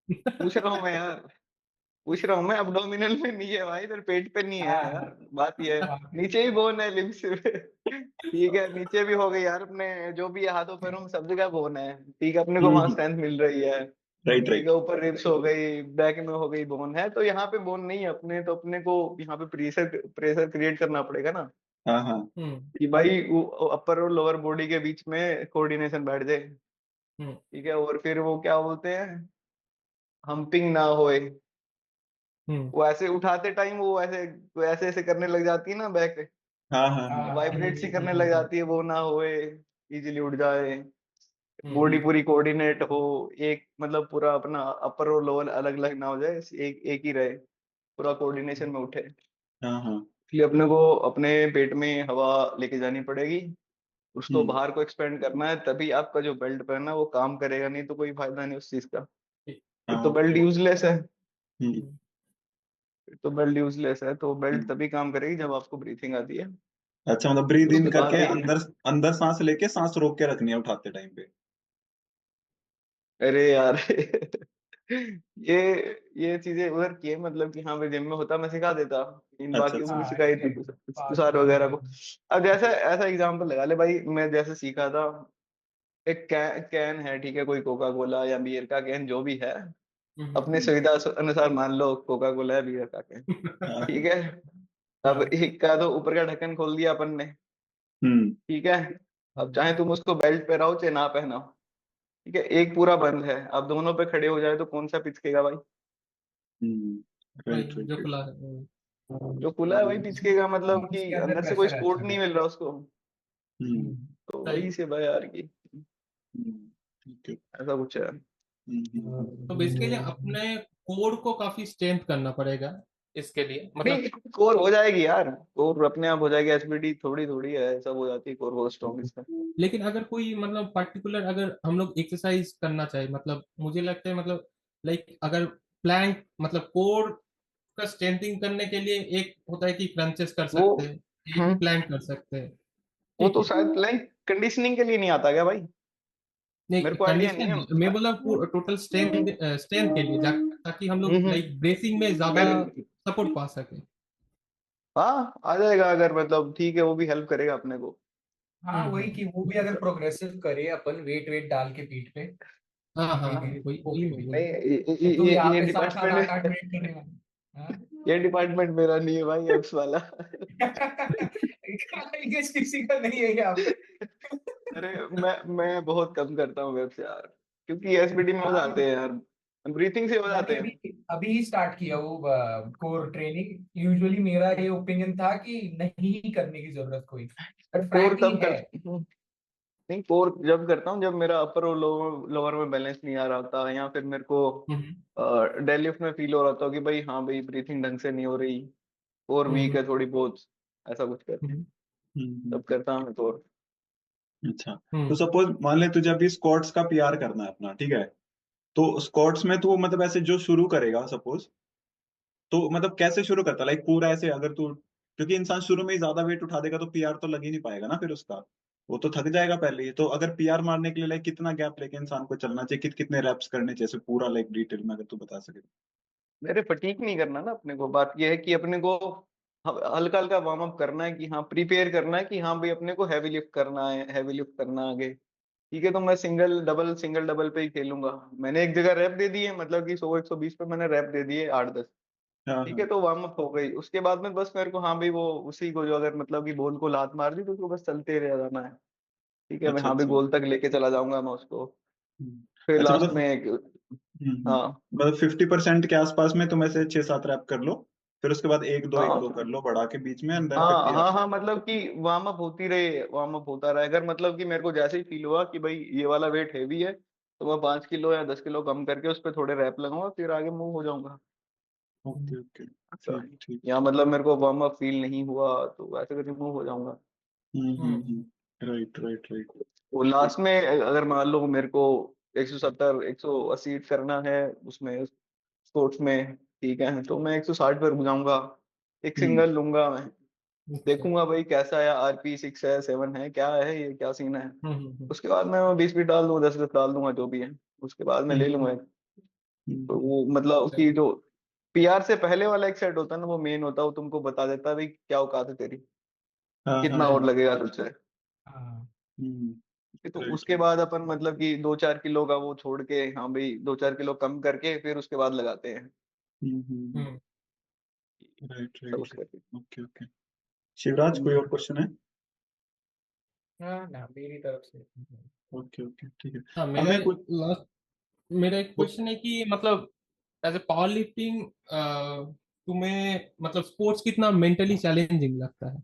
Speaker 2: पूछ रहा हूँ मैं यार, पूछ रहा हूँ मैं, अब्डोमिनल में नहीं है भाई, इधर पेट पे नहीं है
Speaker 4: हाँ
Speaker 2: यार, बात ये है।
Speaker 4: हाँ
Speaker 2: नीचे ही बोन है लिम्स पे। ठीक है, नीचे भी हो गई यार, अपने जो भी है हाथों पैरों में सब जगह बोन है, ठीक है, अपने को वहां
Speaker 1: हम्म
Speaker 2: स्ट्रेंथ मिल रही है।
Speaker 1: राइट
Speaker 2: ठीक
Speaker 1: राइट।
Speaker 2: है, ऊपर रिब्स हो गई, बैक में हो गई बोन है, तो यहाँ पे बोन नहीं है अपने, तो अपने को यहाँ पे प्रेशर प्रेशर क्रिएट करना पड़ेगा ना,
Speaker 1: हाँ हाँ।
Speaker 3: हम्म
Speaker 2: कि भाई वो अपर और लोअर बॉडी के बीच में कोऑर्डिनेशन बैठ जाए।
Speaker 3: हम्म
Speaker 2: ठीक है, और फिर वो क्या बोलते हैं, हम्पिंग ना होए।
Speaker 3: हम्म
Speaker 2: वो ऐसे उठाते टाइम वो ऐसे ऐसे करने लग जाती है ना बैक,
Speaker 1: हाँ हाँ हाँ।
Speaker 4: हाँ
Speaker 2: वाइब्रेट सी करने लग जाती है, वो ना होए, इजीली उठ जाए, बॉडी
Speaker 3: हम्म
Speaker 2: पूरी कोऑर्डिनेट हो, एक मतलब पूरा अपना अपर और लोअर अलग अलग ना हो जाए, एक एक ही रहे, पूरा कोऑर्डिनेशन में उठे।
Speaker 1: हाँ हाँ।
Speaker 2: इसलिए अपने को अपने पेट में हवा लेके जानी पड़ेगी, उसको
Speaker 1: हम्म
Speaker 2: बाहर को एक्सपेंड करना है, तभी आपका जो बेल्ट पहना है वो काम करेगा, नहीं तो कोई फायदा नहीं उस चीज का। फिर
Speaker 1: हाँ।
Speaker 2: तो बेल्ट
Speaker 1: ओके।
Speaker 2: यूजलेस है,
Speaker 1: हम्म
Speaker 2: फिर तो बेल्ट यूजलेस है, तो बेल्ट
Speaker 1: हम्म।
Speaker 2: तभी काम करेगी जब आपको ब्रीथिंग आती है।
Speaker 1: अच्छा, मतलब ब्रीद इन
Speaker 2: उसके बाद
Speaker 1: करके
Speaker 2: एक,
Speaker 1: अंदर अंदर सांस लेके सांस रोक के रखनी है उठाते टाइम पे।
Speaker 2: अरे यार ये ये चीजें उधर की है, मतलब कि हाँ भाई जिम में होता मैं सिखा देता, इन
Speaker 1: अच्छा
Speaker 2: बाकियों को
Speaker 1: अच्छा।
Speaker 2: नहीं
Speaker 4: हाँ
Speaker 2: सिखाई थी,
Speaker 4: एक्सपेक्ट पास
Speaker 2: तुषार वगैरह को।
Speaker 4: हम्म
Speaker 2: अब जैसे ऐसा एग्जांपल लगा ले भाई, मैं जैसे सीखा था, एक कैन है, ठीक है, कोई कोका कोला या बियर का कैन जो भी है, अपने
Speaker 1: हम्म।
Speaker 2: सुविधा अनुसार मान लो कोका कोला है, बियर का कैन,
Speaker 1: हाँ।
Speaker 2: ठीक है। अब
Speaker 3: हाँ
Speaker 2: एक का तो ऊपर का ढक्कन खोल दिया अपन ने,
Speaker 1: हम्म
Speaker 2: ठीक है। अब चाहे तुम उसको बेल्ट पहनाओ चाहे ना पहनाओ, ठीक है, एक पूरा बंद है, अब दोनों पे खड़े हो जाए तो कौन सा पिचकेगा भाई?
Speaker 1: हम्म।
Speaker 3: भाई
Speaker 1: राइट राइट
Speaker 3: जो
Speaker 1: राइट।
Speaker 3: खुला है
Speaker 2: जो खुला है वही पिचकेगा, मतलब कि
Speaker 4: उसके अंदर
Speaker 2: अंदर से कोई
Speaker 4: प्रेशर है
Speaker 2: सपोर्ट
Speaker 4: अच्छा
Speaker 2: नहीं
Speaker 4: खासा
Speaker 2: मिल रहा उसको,
Speaker 1: हम्म
Speaker 4: हम्म
Speaker 2: तो
Speaker 3: सही।
Speaker 2: वही से भाई यार की
Speaker 1: ठीक है।
Speaker 2: ऐसा कुछ है।
Speaker 3: तो बेसिकली अपने कोर को काफी स्ट्रेंथ करना पड़ेगा इसके लिए, मतलब।
Speaker 2: नहीं, कोर हो जाएगी यार, कोर अपने आप हो जाएगी, एचबीडी थोड़ी थोड़ी है, सब हो जाती है कोर बहुत स्ट्रॉन्ग इसका।
Speaker 3: लेकिन अगर कोई मतलब पर्टिकुलर अगर हम लोग एक्सरसाइज करना चाहे, मतलब मुझे लगता है मतलब लाइक अगर प्लैंक मतलब कोर का स्ट्रेंथिंग करने के लिए एक होता है कि क्रंचेस कर
Speaker 2: वो
Speaker 3: सकते हैं, एक
Speaker 2: हम्म
Speaker 3: प्लैंक कर सकते हैं।
Speaker 2: वो
Speaker 3: ठीक
Speaker 2: तो
Speaker 3: है।
Speaker 2: शायद लाइक कंडीशनिंग के लिए नहीं आता क्या भाई?
Speaker 3: नहीं
Speaker 2: मेरे को आइडिया नहीं
Speaker 3: कंडीशन
Speaker 2: है
Speaker 3: नहीं, मैं
Speaker 2: उसका।
Speaker 3: बोला टोटल स्ट्रेंथ स्ट्रेंथ के लिए ताकि हम लोग
Speaker 2: हम्म।
Speaker 3: लाइक ब्रेसिंग में ज्यादा
Speaker 2: मेरे
Speaker 3: सपोर्ट पा सके।
Speaker 2: हाँ आ जाएगा, अगर मतलब ठीक है, वो भी हेल्प करेगा अपने को।
Speaker 4: हाँ वही
Speaker 3: हम्म।
Speaker 4: कि वो भी अगर प्रोग्रेसिव करे अपन वेट वेट डाल के पीठ पे
Speaker 3: हाँ हाँ हाँ,
Speaker 4: धीरे
Speaker 3: वही
Speaker 4: वो
Speaker 3: वही
Speaker 4: भी
Speaker 3: मैं
Speaker 2: नहीं,
Speaker 3: बोला।
Speaker 4: तो यहाँ
Speaker 2: ये
Speaker 4: पे 7 7
Speaker 2: डिपार्टमेंट
Speaker 4: 8 8 मिनट करेगा हाँ
Speaker 2: ये डिपार्टमेंट मेरा नहीं है भाई, एप्स वाला।
Speaker 4: ये किसी का नहीं है यहाँ पे
Speaker 2: अरे मैं बहुत कम करता हूँ वेब्स यार, क्योंकि एसबीडी में हो
Speaker 4: हाँ
Speaker 2: जाते हैं यार, ब्रीथिंग से हो
Speaker 4: मैंने
Speaker 2: जाते हैं।
Speaker 4: अभी अभी ही स्टार्ट किया वो कोर ट्रेनिंग। यूजुअली मेरा ये ओपिनियन था कि नहीं करने की जरूरत कोई, बट
Speaker 2: कोर
Speaker 4: फ्रैंकली
Speaker 2: तब
Speaker 4: है।
Speaker 2: कर नहीं, कोर जब करता हूँ जब मेरा अपर और लोअर लोअर में बैलेंस नहीं आ रहा था, या फिर मेरे को
Speaker 3: हम्म
Speaker 2: डेडलिफ्ट में फील हो रहा था कि भाई हाँ भाई ब्रीथिंग ढंग से नहीं हो रही, और वीक
Speaker 3: हम्म
Speaker 2: है थोड़ी बहुत, ऐसा कुछ कर,
Speaker 3: हम्म
Speaker 2: तब करता हूँ मैं कोर।
Speaker 1: अच्छा, तो
Speaker 3: हम्म
Speaker 1: सपोज मान ले तुझे अभी स्क्वाट्स का पीआर करना है अपना, ठीक है। तो स्क्वाट्स में तू मतलब ऐसे जो शुरू करेगा सपोज, तो मतलब कैसे शुरू करता, लाइक पूरा ऐसे अगर तू, क्योंकि इंसान शुरू में ही ज्यादा वेट उठा देगा तो पीआर तो लग ही नहीं पाएगा ना फिर उसका, वो तो थक जाएगा पहले ही। तो अगर पीआर मारने के लिए लाइक कितना गैप लेके इंसान को चलना चाहिए, कितने रेप्स करने चाहिए, ऐसे पूरा लाइक डिटेल में अगर तू बता सके।
Speaker 2: मेरे फटीक नहीं करना ना अपने को, बात यह है कि अपने को हल्का हल्का वार्म अप करना है, कि हाँ प्रिपेयर करना है कि हाँ भाई अपने को हैवी लिफ्ट करना है, हैवी लिफ्ट करना है आगे। ठीक है, तो मैं सिंगल डबल पे ही खेलूंगा। मैंने एक जगह रैप दे दी है, मतलब कि 100 120 पे मैंने रैप दे दिए 8 10,
Speaker 1: हाँ
Speaker 2: ठीक
Speaker 1: हाँ।
Speaker 2: है, तो वार्म अप हो गई। उसके बाद में बस मेरे को हाँ भाई वो उसी को जो अगर मतलब कि बॉल को लात मार दी तो उसको बस चलते रह जाना है। ठीक है, मैं
Speaker 1: अच्छा
Speaker 2: हाँ भाई
Speaker 1: अच्छा।
Speaker 2: गोल तक लेके चला जाऊंगा मैं उसको,
Speaker 1: हम्म।
Speaker 2: फिर
Speaker 1: अच्छा
Speaker 2: लास्ट
Speaker 1: मतलब
Speaker 2: में एक, हाँ
Speaker 1: मतलब 50% के आसपास में तुम ऐसे 6 7 रैप कर लो, फिर उसके बाद एक दो कर
Speaker 2: हाँ
Speaker 1: लो बढ़ा के बीच में, एंड देन फिर
Speaker 2: हाँ
Speaker 1: पीआर।
Speaker 2: हाँ हाँ, मतलब कि वार्म अप होती रहे, वार्म अप होता रहे। अगर मतलब कि मेरे को जैसे ही फील हुआ कि भाई ये वाला वेट हैवी है, तो मैं 5 किलो या 10 किलो कम करके उस पर थोड़े रैप लगाऊंगा, फिर आगे मूव हो जाऊंगा।
Speaker 1: ओके ओके,
Speaker 2: अच्छा,
Speaker 1: ठीक ठीक।
Speaker 2: या मतलब मेरे को वार्म अप फील नहीं हुआ तो वैसे करके मूव हो जाऊंगा।
Speaker 3: हम्म
Speaker 1: राइट राइट राइट।
Speaker 2: वो लास्ट में अगर मान लो मेरे को 170 180 करना है उसमें, स्पोर्ट्स में, ठीक है, तो मैं 160 पर रुक जाऊंगा, एक
Speaker 1: हम्म
Speaker 2: सिंगल लूंगा मैं,
Speaker 3: अच्छा
Speaker 2: देखूंगा भाई कैसा है, आरपी 6 है 7 है क्या है, ये क्या सीन है।
Speaker 3: हम्म
Speaker 2: उसके बाद मैं 20 डाल दूंगा, 10 डाल दूंगा, जो भी है, उसके बाद मैं ले
Speaker 3: हम्म
Speaker 2: लूंगा। तो
Speaker 1: हम्म।
Speaker 2: वो मतलब
Speaker 3: सही।
Speaker 2: उसकी जो पीआर से पहले वाला एक सेट होता है ना, वो मेन होता है, वो तुमको बता देता है भाई क्या औकात है तेरी,
Speaker 1: हाँ हाँ
Speaker 2: कितना और
Speaker 1: हाँ।
Speaker 2: लगेगा तुझसे।
Speaker 4: हाँ
Speaker 1: हम्म
Speaker 2: तो
Speaker 1: Right,
Speaker 2: उसके
Speaker 1: right.
Speaker 2: बाद अपन मतलब कि 2-4 किलो का वो छोड़ के, हाँ भाई 2-4 किलो कम करके फिर उसके बाद लगाते हैं
Speaker 3: हम्म
Speaker 1: राइट
Speaker 2: सब
Speaker 1: राइट.
Speaker 2: उसके।
Speaker 1: Okay okay. शिवराज कोई और क्वेश्चन है?
Speaker 4: हाँ ना, मेरी तरफ से
Speaker 1: ओके ओके ठीक है.
Speaker 3: हाँ
Speaker 1: हमें कुछ
Speaker 3: मेरा एक क्वेश्चन है कि मतलब एज ए पावर लिफ्टिंग तुम्हें मतलब स्पोर्ट्स कितना मेंटली चैलेंजिंग लगता है?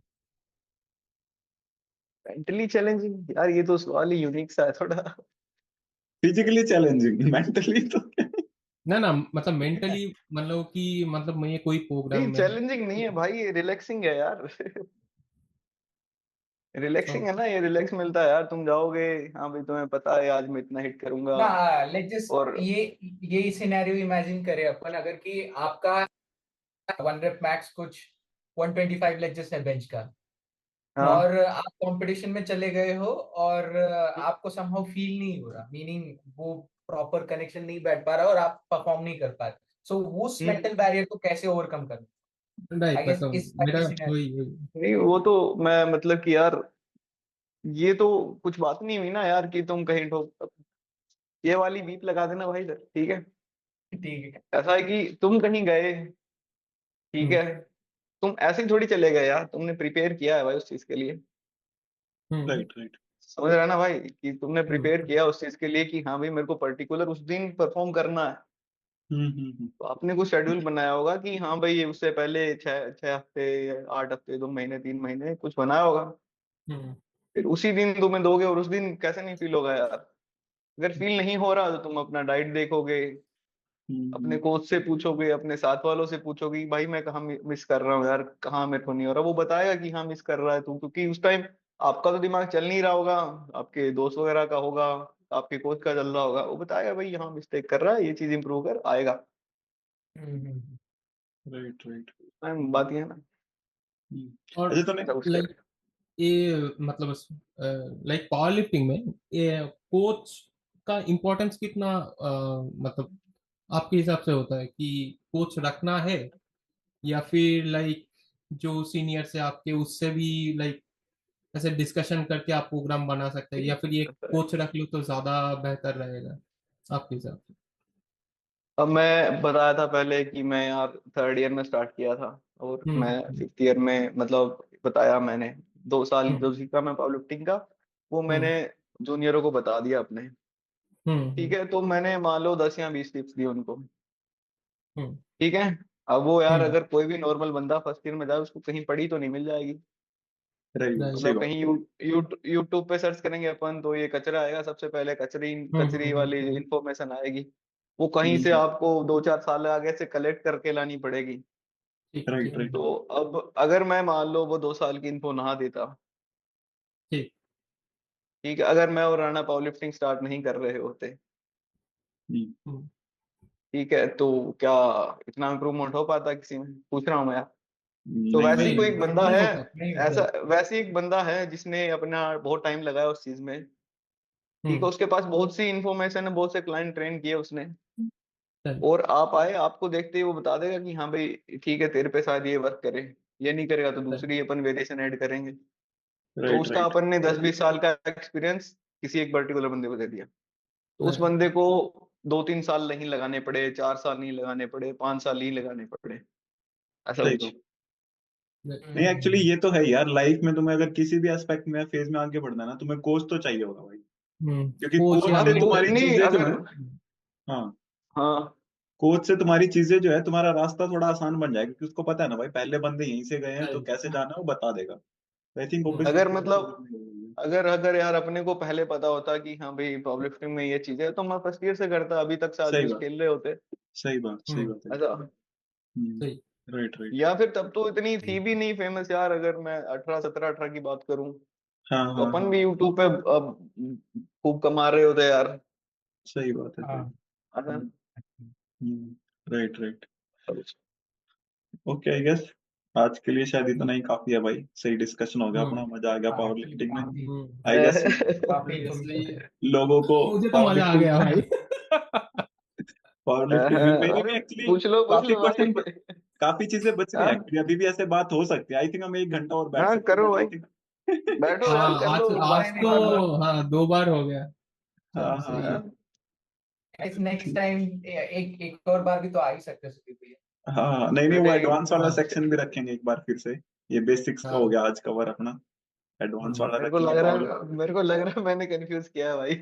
Speaker 2: मेंटली चैलेंजिंग यार, ये तो सवाल ही यूनिक सा है थोड़ा।
Speaker 1: फिजिकली चैलेंजिंग, मेंटली तो क्या?
Speaker 3: ना मतलब मेंटली मतलब कि मतलब मैं कोई प्रोग्राम
Speaker 2: नहीं
Speaker 3: में
Speaker 2: चैलेंजिंग नहीं है भाई, ये रिलैक्सिंग है यार। रिलैक्सिंग है ना, ये रिलैक्स मिलता है यार। तुम जाओगे, हाँ भाई तुम्हें पता है आज मैं इतना हिट करूंगा।
Speaker 4: ना, लेट्स जस्ट
Speaker 2: और
Speaker 4: ये सिनेरियो इमेजिन करें अपन, अगर कि आपका 1 rep मैक्स कुछ 125 लेट्स जस्ट है बेंच का,
Speaker 2: हाँ
Speaker 4: और आप कंपटीशन में चले गए हो और आपको समहाउ फील नहीं हो रहा, मीनिंग वो प्रॉपर कनेक्शन नहीं बैठ पा रहा और आप परफॉर्म नहीं कर पा रहे, सो उस मेंटल बैरियर को कैसे ओवरकम करना, आई
Speaker 3: राइट
Speaker 4: गेस
Speaker 3: मतलब
Speaker 4: इस टाइप
Speaker 3: मेरा
Speaker 4: की सिनेरियो।
Speaker 3: वही
Speaker 2: नहीं, वो तो मैं मतलब कि यार ये तो कुछ बात नहीं हुई ना यार कि तुम कहीं ठोक। ये वाली बीप लगा देना भाई इधर, ठीक है।
Speaker 4: ठीक है।
Speaker 2: ऐसा है कि तुम कहीं गए, ठीक
Speaker 3: हम्म
Speaker 2: है, तुम ऐसे ही थोड़ी चले गए यार, तुमने प्रिपेयर किया है भाई उस चीज के लिए।
Speaker 3: हम्म
Speaker 1: राइट राइट.
Speaker 2: समझ रहे हैं ना भाई, कि तुमने
Speaker 3: हम्म
Speaker 2: प्रिपेयर किया उस चीज के लिए कि हाँ भाई मेरे को पर्टिकुलर उस दिन परफॉर्म करना है।
Speaker 1: हम्म.
Speaker 2: तो आपने कुछ शेड्यूल बनाया होगा कि हाँ भाई ये उससे पहले 6 हफ्ते, 8 हफ्ते, 2 महीने, 3 महीने कुछ बनाया होगा।
Speaker 3: हम्म
Speaker 2: फिर उसी दिन तुम्हें दोगे और उस दिन कैसे नहीं फील होगा यार। अगर फील नहीं हो रहा तो तुम अपना डाइट देखोगे, अपने कोच से पूछोगे, अपने साथ वालों से पूछोगे कि भाई मैं कहाँ मिस कर रहा हूँ यार, कहाँ मेरे को नहीं हो रहा। वो बताएगा कि हाँ मिस कर रहा है तू, क्योंकि उस टाइम आपका तो दिमाग चल नहीं रहा होगा, आपके दोस्त वगैरह का होगा, आपके कोच का चल रहा होगा। वो बताएगा भाई यहाँ मिस्टेक कर रहा है, ये चीज इंप्रूव कर आएगा।
Speaker 4: हम्म।
Speaker 1: Right right.
Speaker 2: बात ये है ना।
Speaker 3: और
Speaker 1: अच्छा तूने
Speaker 2: सब उसके।
Speaker 3: लाइक ये मतलब लाइक पावर लिफ्टिंग में ये कोच का इम्पोर्टेंस कितना मतलब आपके हिसाब से होता है कि कोच रखना है, या फिर लाइक जो सीनियर से आपके उससे भी लाइक ऐसे डिस्कशन करके आप प्रोग्राम बना सकते हैं, या फिर ये कोच रख लो तो ज्यादा बेहतर रहेगा आपके हिसाब से?
Speaker 2: अब मैं बताया था पहले कि मैं यार 3rd ईयर में स्टार्ट किया था, और मैं
Speaker 3: हम्म
Speaker 2: 5th ईयर में मतलब बताया मैंने 2 साल
Speaker 3: हम्म
Speaker 2: जो सीखा मैं पावर लिफ्टिंग का, वो मैंने
Speaker 3: हम्म
Speaker 2: जूनियरों को बता दिया अपने। ठीक
Speaker 3: हम्म
Speaker 2: है, तो मैंने मान लो 10 या 20 टिप्स दी उनको।
Speaker 3: हम्म
Speaker 2: ठीक है, अब वो यार
Speaker 3: हम्म
Speaker 2: अगर कोई भी नॉर्मल बंदा 1st ईयर में जाए, उसको कहीं पढ़ी तो नहीं मिल जाएगी।
Speaker 1: राइट सही
Speaker 2: मतलब
Speaker 1: बात.
Speaker 2: कहीं यूट्यूब पे सर्च करेंगे अपन तो ये कचरा आएगा, सबसे पहले कचरी कचरी वाली
Speaker 3: हम्म।
Speaker 2: इंफॉर्मेशन आएगी। वो कहीं से
Speaker 1: हम्म.
Speaker 2: आपको 2-4 साल आगे से कलेक्ट करके लानी पड़ेगी।
Speaker 3: ठीक
Speaker 1: राइट
Speaker 3: ठीक
Speaker 1: राइट.
Speaker 2: तो अब अगर मैं मान लो वो 2 साल की इन्फो ना देता,
Speaker 3: ठीक।
Speaker 2: ठीक है, अगर मैं और राणा पावर लिफ्टिंग स्टार्ट नहीं कर रहे होते,
Speaker 3: हम्म,
Speaker 2: ठीक है, तो क्या इतना इम्प्रूवमेंट हो पाता किसी में? पूछ रहा हूँ मैं यार। तो
Speaker 1: नहीं
Speaker 2: वैसे ही
Speaker 3: नहीं
Speaker 2: कोई एक बंदा
Speaker 3: नहीं
Speaker 2: है,
Speaker 3: हो पाता।
Speaker 4: नहीं
Speaker 2: ऐसा
Speaker 4: होता।
Speaker 2: वैसे ही एक बंदा है जिसने अपना बहुत टाइम लगाया उस चीज में। ठीक है,
Speaker 3: हम्म
Speaker 2: उसके पास बहुत सी इन्फॉर्मेशन है, बहुत से क्लाइंट ट्रेन किए उसने।
Speaker 3: चल,
Speaker 2: और आप आए, आपको देखते ही वो बता देगा कि हाँ भाई ठीक है तेरे पे शायद ये वर्क करे, ये नहीं करेगा तो
Speaker 3: चल,
Speaker 2: दूसरी अपन वेरिएशन ऐड करेंगे। तो
Speaker 1: राइट
Speaker 2: उसका
Speaker 1: राइट.
Speaker 2: अपन ने 10-20 साल का एक्सपीरियंस किसी एक पर्टिकुलर बंदे को दे दिया। तो उस
Speaker 3: right,
Speaker 2: बंदे को 2-3 साल नहीं लगाने पड़े, 4 साल नहीं लगाने पड़े, 5 साल नहीं लगाने पड़े। ऐसा
Speaker 1: सही
Speaker 2: कुछ।
Speaker 1: बात.
Speaker 3: right,
Speaker 1: नहीं एक्चुअली
Speaker 4: हम्म।
Speaker 1: ये तो है यार, लाइफ में तुम्हें अगर किसी भी एस्पेक्ट में फेज में आगे बढ़ना है ना, तुम्हें कोच तो चाहिए होगा भाई. क्योंकि
Speaker 3: कोच
Speaker 1: कोच
Speaker 3: या
Speaker 2: हाँ
Speaker 1: से
Speaker 2: को
Speaker 3: मेंटर।
Speaker 1: तुम्हारी
Speaker 2: नहीं
Speaker 1: चीजें जो
Speaker 2: अगर,
Speaker 1: है, हाँ,
Speaker 2: हाँ
Speaker 1: कोच से तुम्हारी चीजें जो है, तुम्हारा रास्ता थोड़ा आसान बन जाएगा, क्योंकि उसको पता है ना भाई पहले बंदे यहीं से गए हैं तो
Speaker 3: right,
Speaker 1: कैसे जाना है वो बता देगा. आई थिंक ऑब्वियसली
Speaker 2: अगर
Speaker 1: कोच की जरूरत
Speaker 2: मतलब
Speaker 1: नहीं होगी.
Speaker 2: अगर अगर यार अपने को पहले पता होता कि हाँ भाई पावर लिफ्टिंग में ये चीज है, तो मैं 1st ईयर से करता, अभी तक शायद
Speaker 1: सही
Speaker 2: कुछ
Speaker 1: बात.
Speaker 2: खेल रहे होते।
Speaker 1: सही बात है.
Speaker 2: ऐसा।
Speaker 3: सही।
Speaker 1: Right right.
Speaker 2: या फिर तब तो इतनी थी भी नहीं फेमस यार, अगर मैं 18-17-18 की बात करूं,
Speaker 1: हाँ
Speaker 2: तो
Speaker 1: हाँ
Speaker 2: अपन
Speaker 1: हाँ.
Speaker 2: भी यूट्यूब पे अब खूब कमा रहे होते यार।
Speaker 1: सही बात है. सही.
Speaker 4: हाँ।
Speaker 2: ऐसा।
Speaker 1: Right right. Okay I guess आज के लिए शायद इतना ही काफी है भाई. सही डिस्कशन हो गया अपना, मजा आ गया
Speaker 4: हाँ,
Speaker 1: पावर लिफ्टिंग में.
Speaker 4: काफी
Speaker 1: आई गेस
Speaker 4: काफी
Speaker 3: सही
Speaker 4: information
Speaker 3: है।
Speaker 4: है।
Speaker 1: लोगों को
Speaker 3: मुझे तो
Speaker 1: पावर
Speaker 3: मजा आ
Speaker 1: लिफ्टिंग
Speaker 3: गया भाई।
Speaker 1: पावर लिफ्टिंग में मेरे
Speaker 2: अरे
Speaker 1: भी एक्चुअली
Speaker 2: पूछ
Speaker 1: काफी
Speaker 2: लो भाई।
Speaker 1: काफी चीजें बच रही है
Speaker 2: हाँ
Speaker 1: एक्चुअली, अभी भी ऐसे बात हो सकती है. आई थिंक हम 1 घंटा और बैठ
Speaker 2: हाँ
Speaker 1: सकते हैं,
Speaker 2: करो
Speaker 1: बट आई
Speaker 2: भाई।
Speaker 1: थिंक
Speaker 2: बैठो यार,
Speaker 3: हाँ
Speaker 2: कर
Speaker 3: आज
Speaker 2: लो,
Speaker 3: आज
Speaker 2: बात
Speaker 3: तो
Speaker 2: मार लो।
Speaker 3: हाँ 2 बार हो गया।
Speaker 1: हाँ
Speaker 3: चलो
Speaker 1: हाँ
Speaker 3: सही है।
Speaker 1: हाँ
Speaker 4: इस नेक्स्ट
Speaker 1: ठीक।
Speaker 4: टाइम एक एक और बार भी तो आ ही सकते हो सुदीप भैया।
Speaker 1: हाँ नहीं नहीं, वो
Speaker 2: नहीं,
Speaker 1: एडवांस वाला
Speaker 3: हाँ
Speaker 1: सेक्शन भी रखेंगे एक बार फिर से। ये बेसिक्स का हो
Speaker 3: हाँ।
Speaker 1: गया आज कवर अपना, एडवांस वाला
Speaker 2: मेरे को
Speaker 1: रखेंगे
Speaker 2: लग रहा
Speaker 1: पावर।
Speaker 2: है, मेरे को लग रहा है मैंने कंफ्यूज किया है भाई।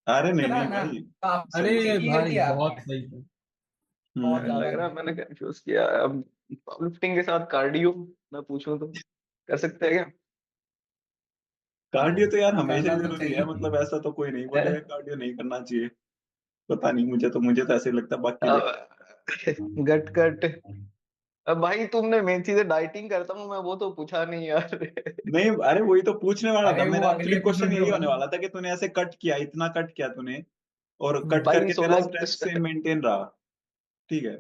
Speaker 1: अरे नहीं
Speaker 4: ना
Speaker 1: नहीं
Speaker 4: ना,
Speaker 1: भाई,
Speaker 4: काफी
Speaker 1: सही
Speaker 3: अरे
Speaker 1: सही।
Speaker 4: क्लियर
Speaker 3: भाई
Speaker 4: किया
Speaker 3: बहुत
Speaker 4: आपने,
Speaker 3: सही था।
Speaker 4: बहुत
Speaker 1: हम्म।
Speaker 4: ज्यादा
Speaker 2: लग रहा है
Speaker 4: क्लियर।
Speaker 2: मैंने कंफ्यूज किया है। अब पावर लिफ्टिंग के साथ कार्डियो मैं पूछूं तो कर सकते हैं क्या?
Speaker 1: कार्डियो तो यार हमेशा
Speaker 4: करना
Speaker 1: ही
Speaker 4: तो
Speaker 1: जरूरी है,
Speaker 4: चाहिए।
Speaker 1: मतलब ऐसा तो कोई नहीं बोलेगा कार्डियो नहीं करना चाहिए। पता नहीं, मुझे तो ऐसे ही लगता है, बाकी देख।
Speaker 2: अब गट कट। अब भाई तुमने मेन चीज डाइटिंग करता हूँ मैं, वो तो पूछा नहीं यार।
Speaker 1: नहीं अरे वही तो पूछने वाला था
Speaker 4: अरे वो
Speaker 1: मेरा,
Speaker 4: अगले
Speaker 1: एक्चुअली क्वेश्चन
Speaker 4: एपिसोड में
Speaker 1: यही
Speaker 4: होगा
Speaker 1: होने
Speaker 4: ना।
Speaker 1: वाला था कि तूने ऐसे कट किया, इतना कट किया तूने, और कट
Speaker 2: भाई
Speaker 1: करके तेरा
Speaker 2: 16
Speaker 1: स्ट्रेंथ से मेंटेन रहा, ठीक है,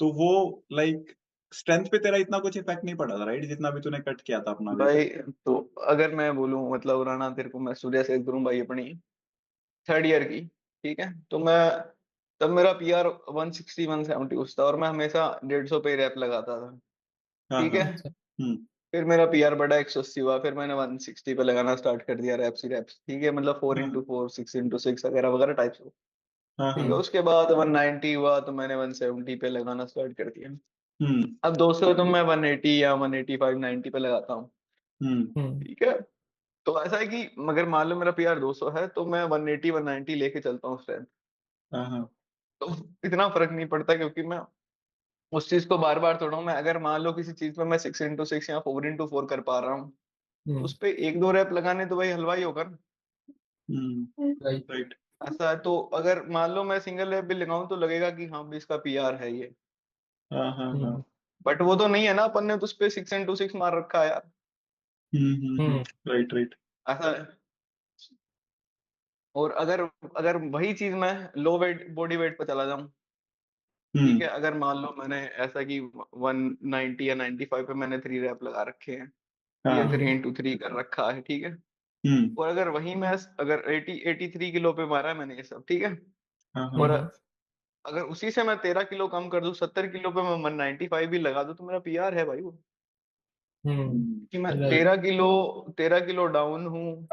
Speaker 1: तो वो लाइक स्ट्रेंथ पे तेरा इतना कुछ इफेक्ट नहीं पड़ा था राइट, जितना भी तूने कट किया था अपना वेट।
Speaker 2: भाई तो अगर मैं बोलूं मतलब राणा तेरे को, मैं सूर्य से करूं भाई अपनी 3rd ईयर की, ठीक है, तो मैं तब मेरा पीआर 160 170 उस था, और मैं हमेशा 150 पे रैप लगाता था,
Speaker 1: हाँ
Speaker 2: ठीक
Speaker 1: हाँ।
Speaker 2: है।
Speaker 3: अच्छा।
Speaker 1: हम्म।
Speaker 2: फिर मेरा पीआर बढ़ा 180 हुआ, फिर मैंने 160 पे लगाना स्टार्ट कर दिया रैप्स ही रैप्स, ठीक है, मतलब 4x4 6x6 वगैरह वगैरह टाइप से,
Speaker 1: हाँ
Speaker 2: ठीक
Speaker 1: हाँ।
Speaker 2: है।
Speaker 3: हम्म
Speaker 2: उसके बाद 190 हुआ तो मैंने 170 पे लगाना स्टार्ट कर दिया।
Speaker 1: हम्म।
Speaker 2: अब 200 तो मैं 180 या 185 90 पे लगाता हूँ,
Speaker 1: हम्म।
Speaker 3: हम्म
Speaker 2: ठीक है। तो ऐसा है कि अगर मान लो मेरा पीआर 200 है तो मैं 180 190 लेके चलता हूँ स्ट्रेंथ।
Speaker 1: हाँ हाँ।
Speaker 2: तो इतना फर्क नहीं पड़ता क्योंकि मैं उस चीज को बार बार तोड़ा हूँ। मैं अगर मान लो किसी चीज में मैं 6x6 या 4x4 कर पा रहा हूँ, तो
Speaker 3: हम्म।
Speaker 2: उस पे 1 2 रैप लगाने तो भाई हलवाई होगा ना।
Speaker 3: राइट।
Speaker 1: राइट।
Speaker 2: ऐसा है, तो अगर मान लो मैं सिंगल रैप भी लगाऊं तो लगेगा कि हाँ भी इसका पीआर है ये,
Speaker 1: हाँ हाँ हाँ।
Speaker 3: हम्म
Speaker 2: बट वो तो नहीं है ना, अपन ने तो उस पे 6x6 मार रखा है यार।
Speaker 3: हम्म
Speaker 1: राइट राइट।
Speaker 2: ऐसा है। और अगर अगर वही चीज मैं लो वेट बॉडी वेट पे चला जाऊं, ठीक
Speaker 1: हम्म।
Speaker 2: है, अगर मान लो मैंने ऐसा कि 190 या 95 पे मैंने 3 रैप लगा रखे हैं, ठीक है,
Speaker 1: हाँ।
Speaker 2: 3x3 कर रखा है, ठीक है।
Speaker 1: हम्म।
Speaker 2: और अगर वही मैं अगर 83 किलो पे मारा है मैंने ये सब, ठीक है,
Speaker 1: हाँ हाँ।
Speaker 2: और
Speaker 3: हम्म
Speaker 2: अगर उसी से मैं 13 किलो कम कर दूं, 70 किलो पे मैं 195 भी लगा दूं, तो मेरा पीआर है भाई वो। कि मैं
Speaker 3: राइट।
Speaker 2: 13 किलो डाउन हूँ,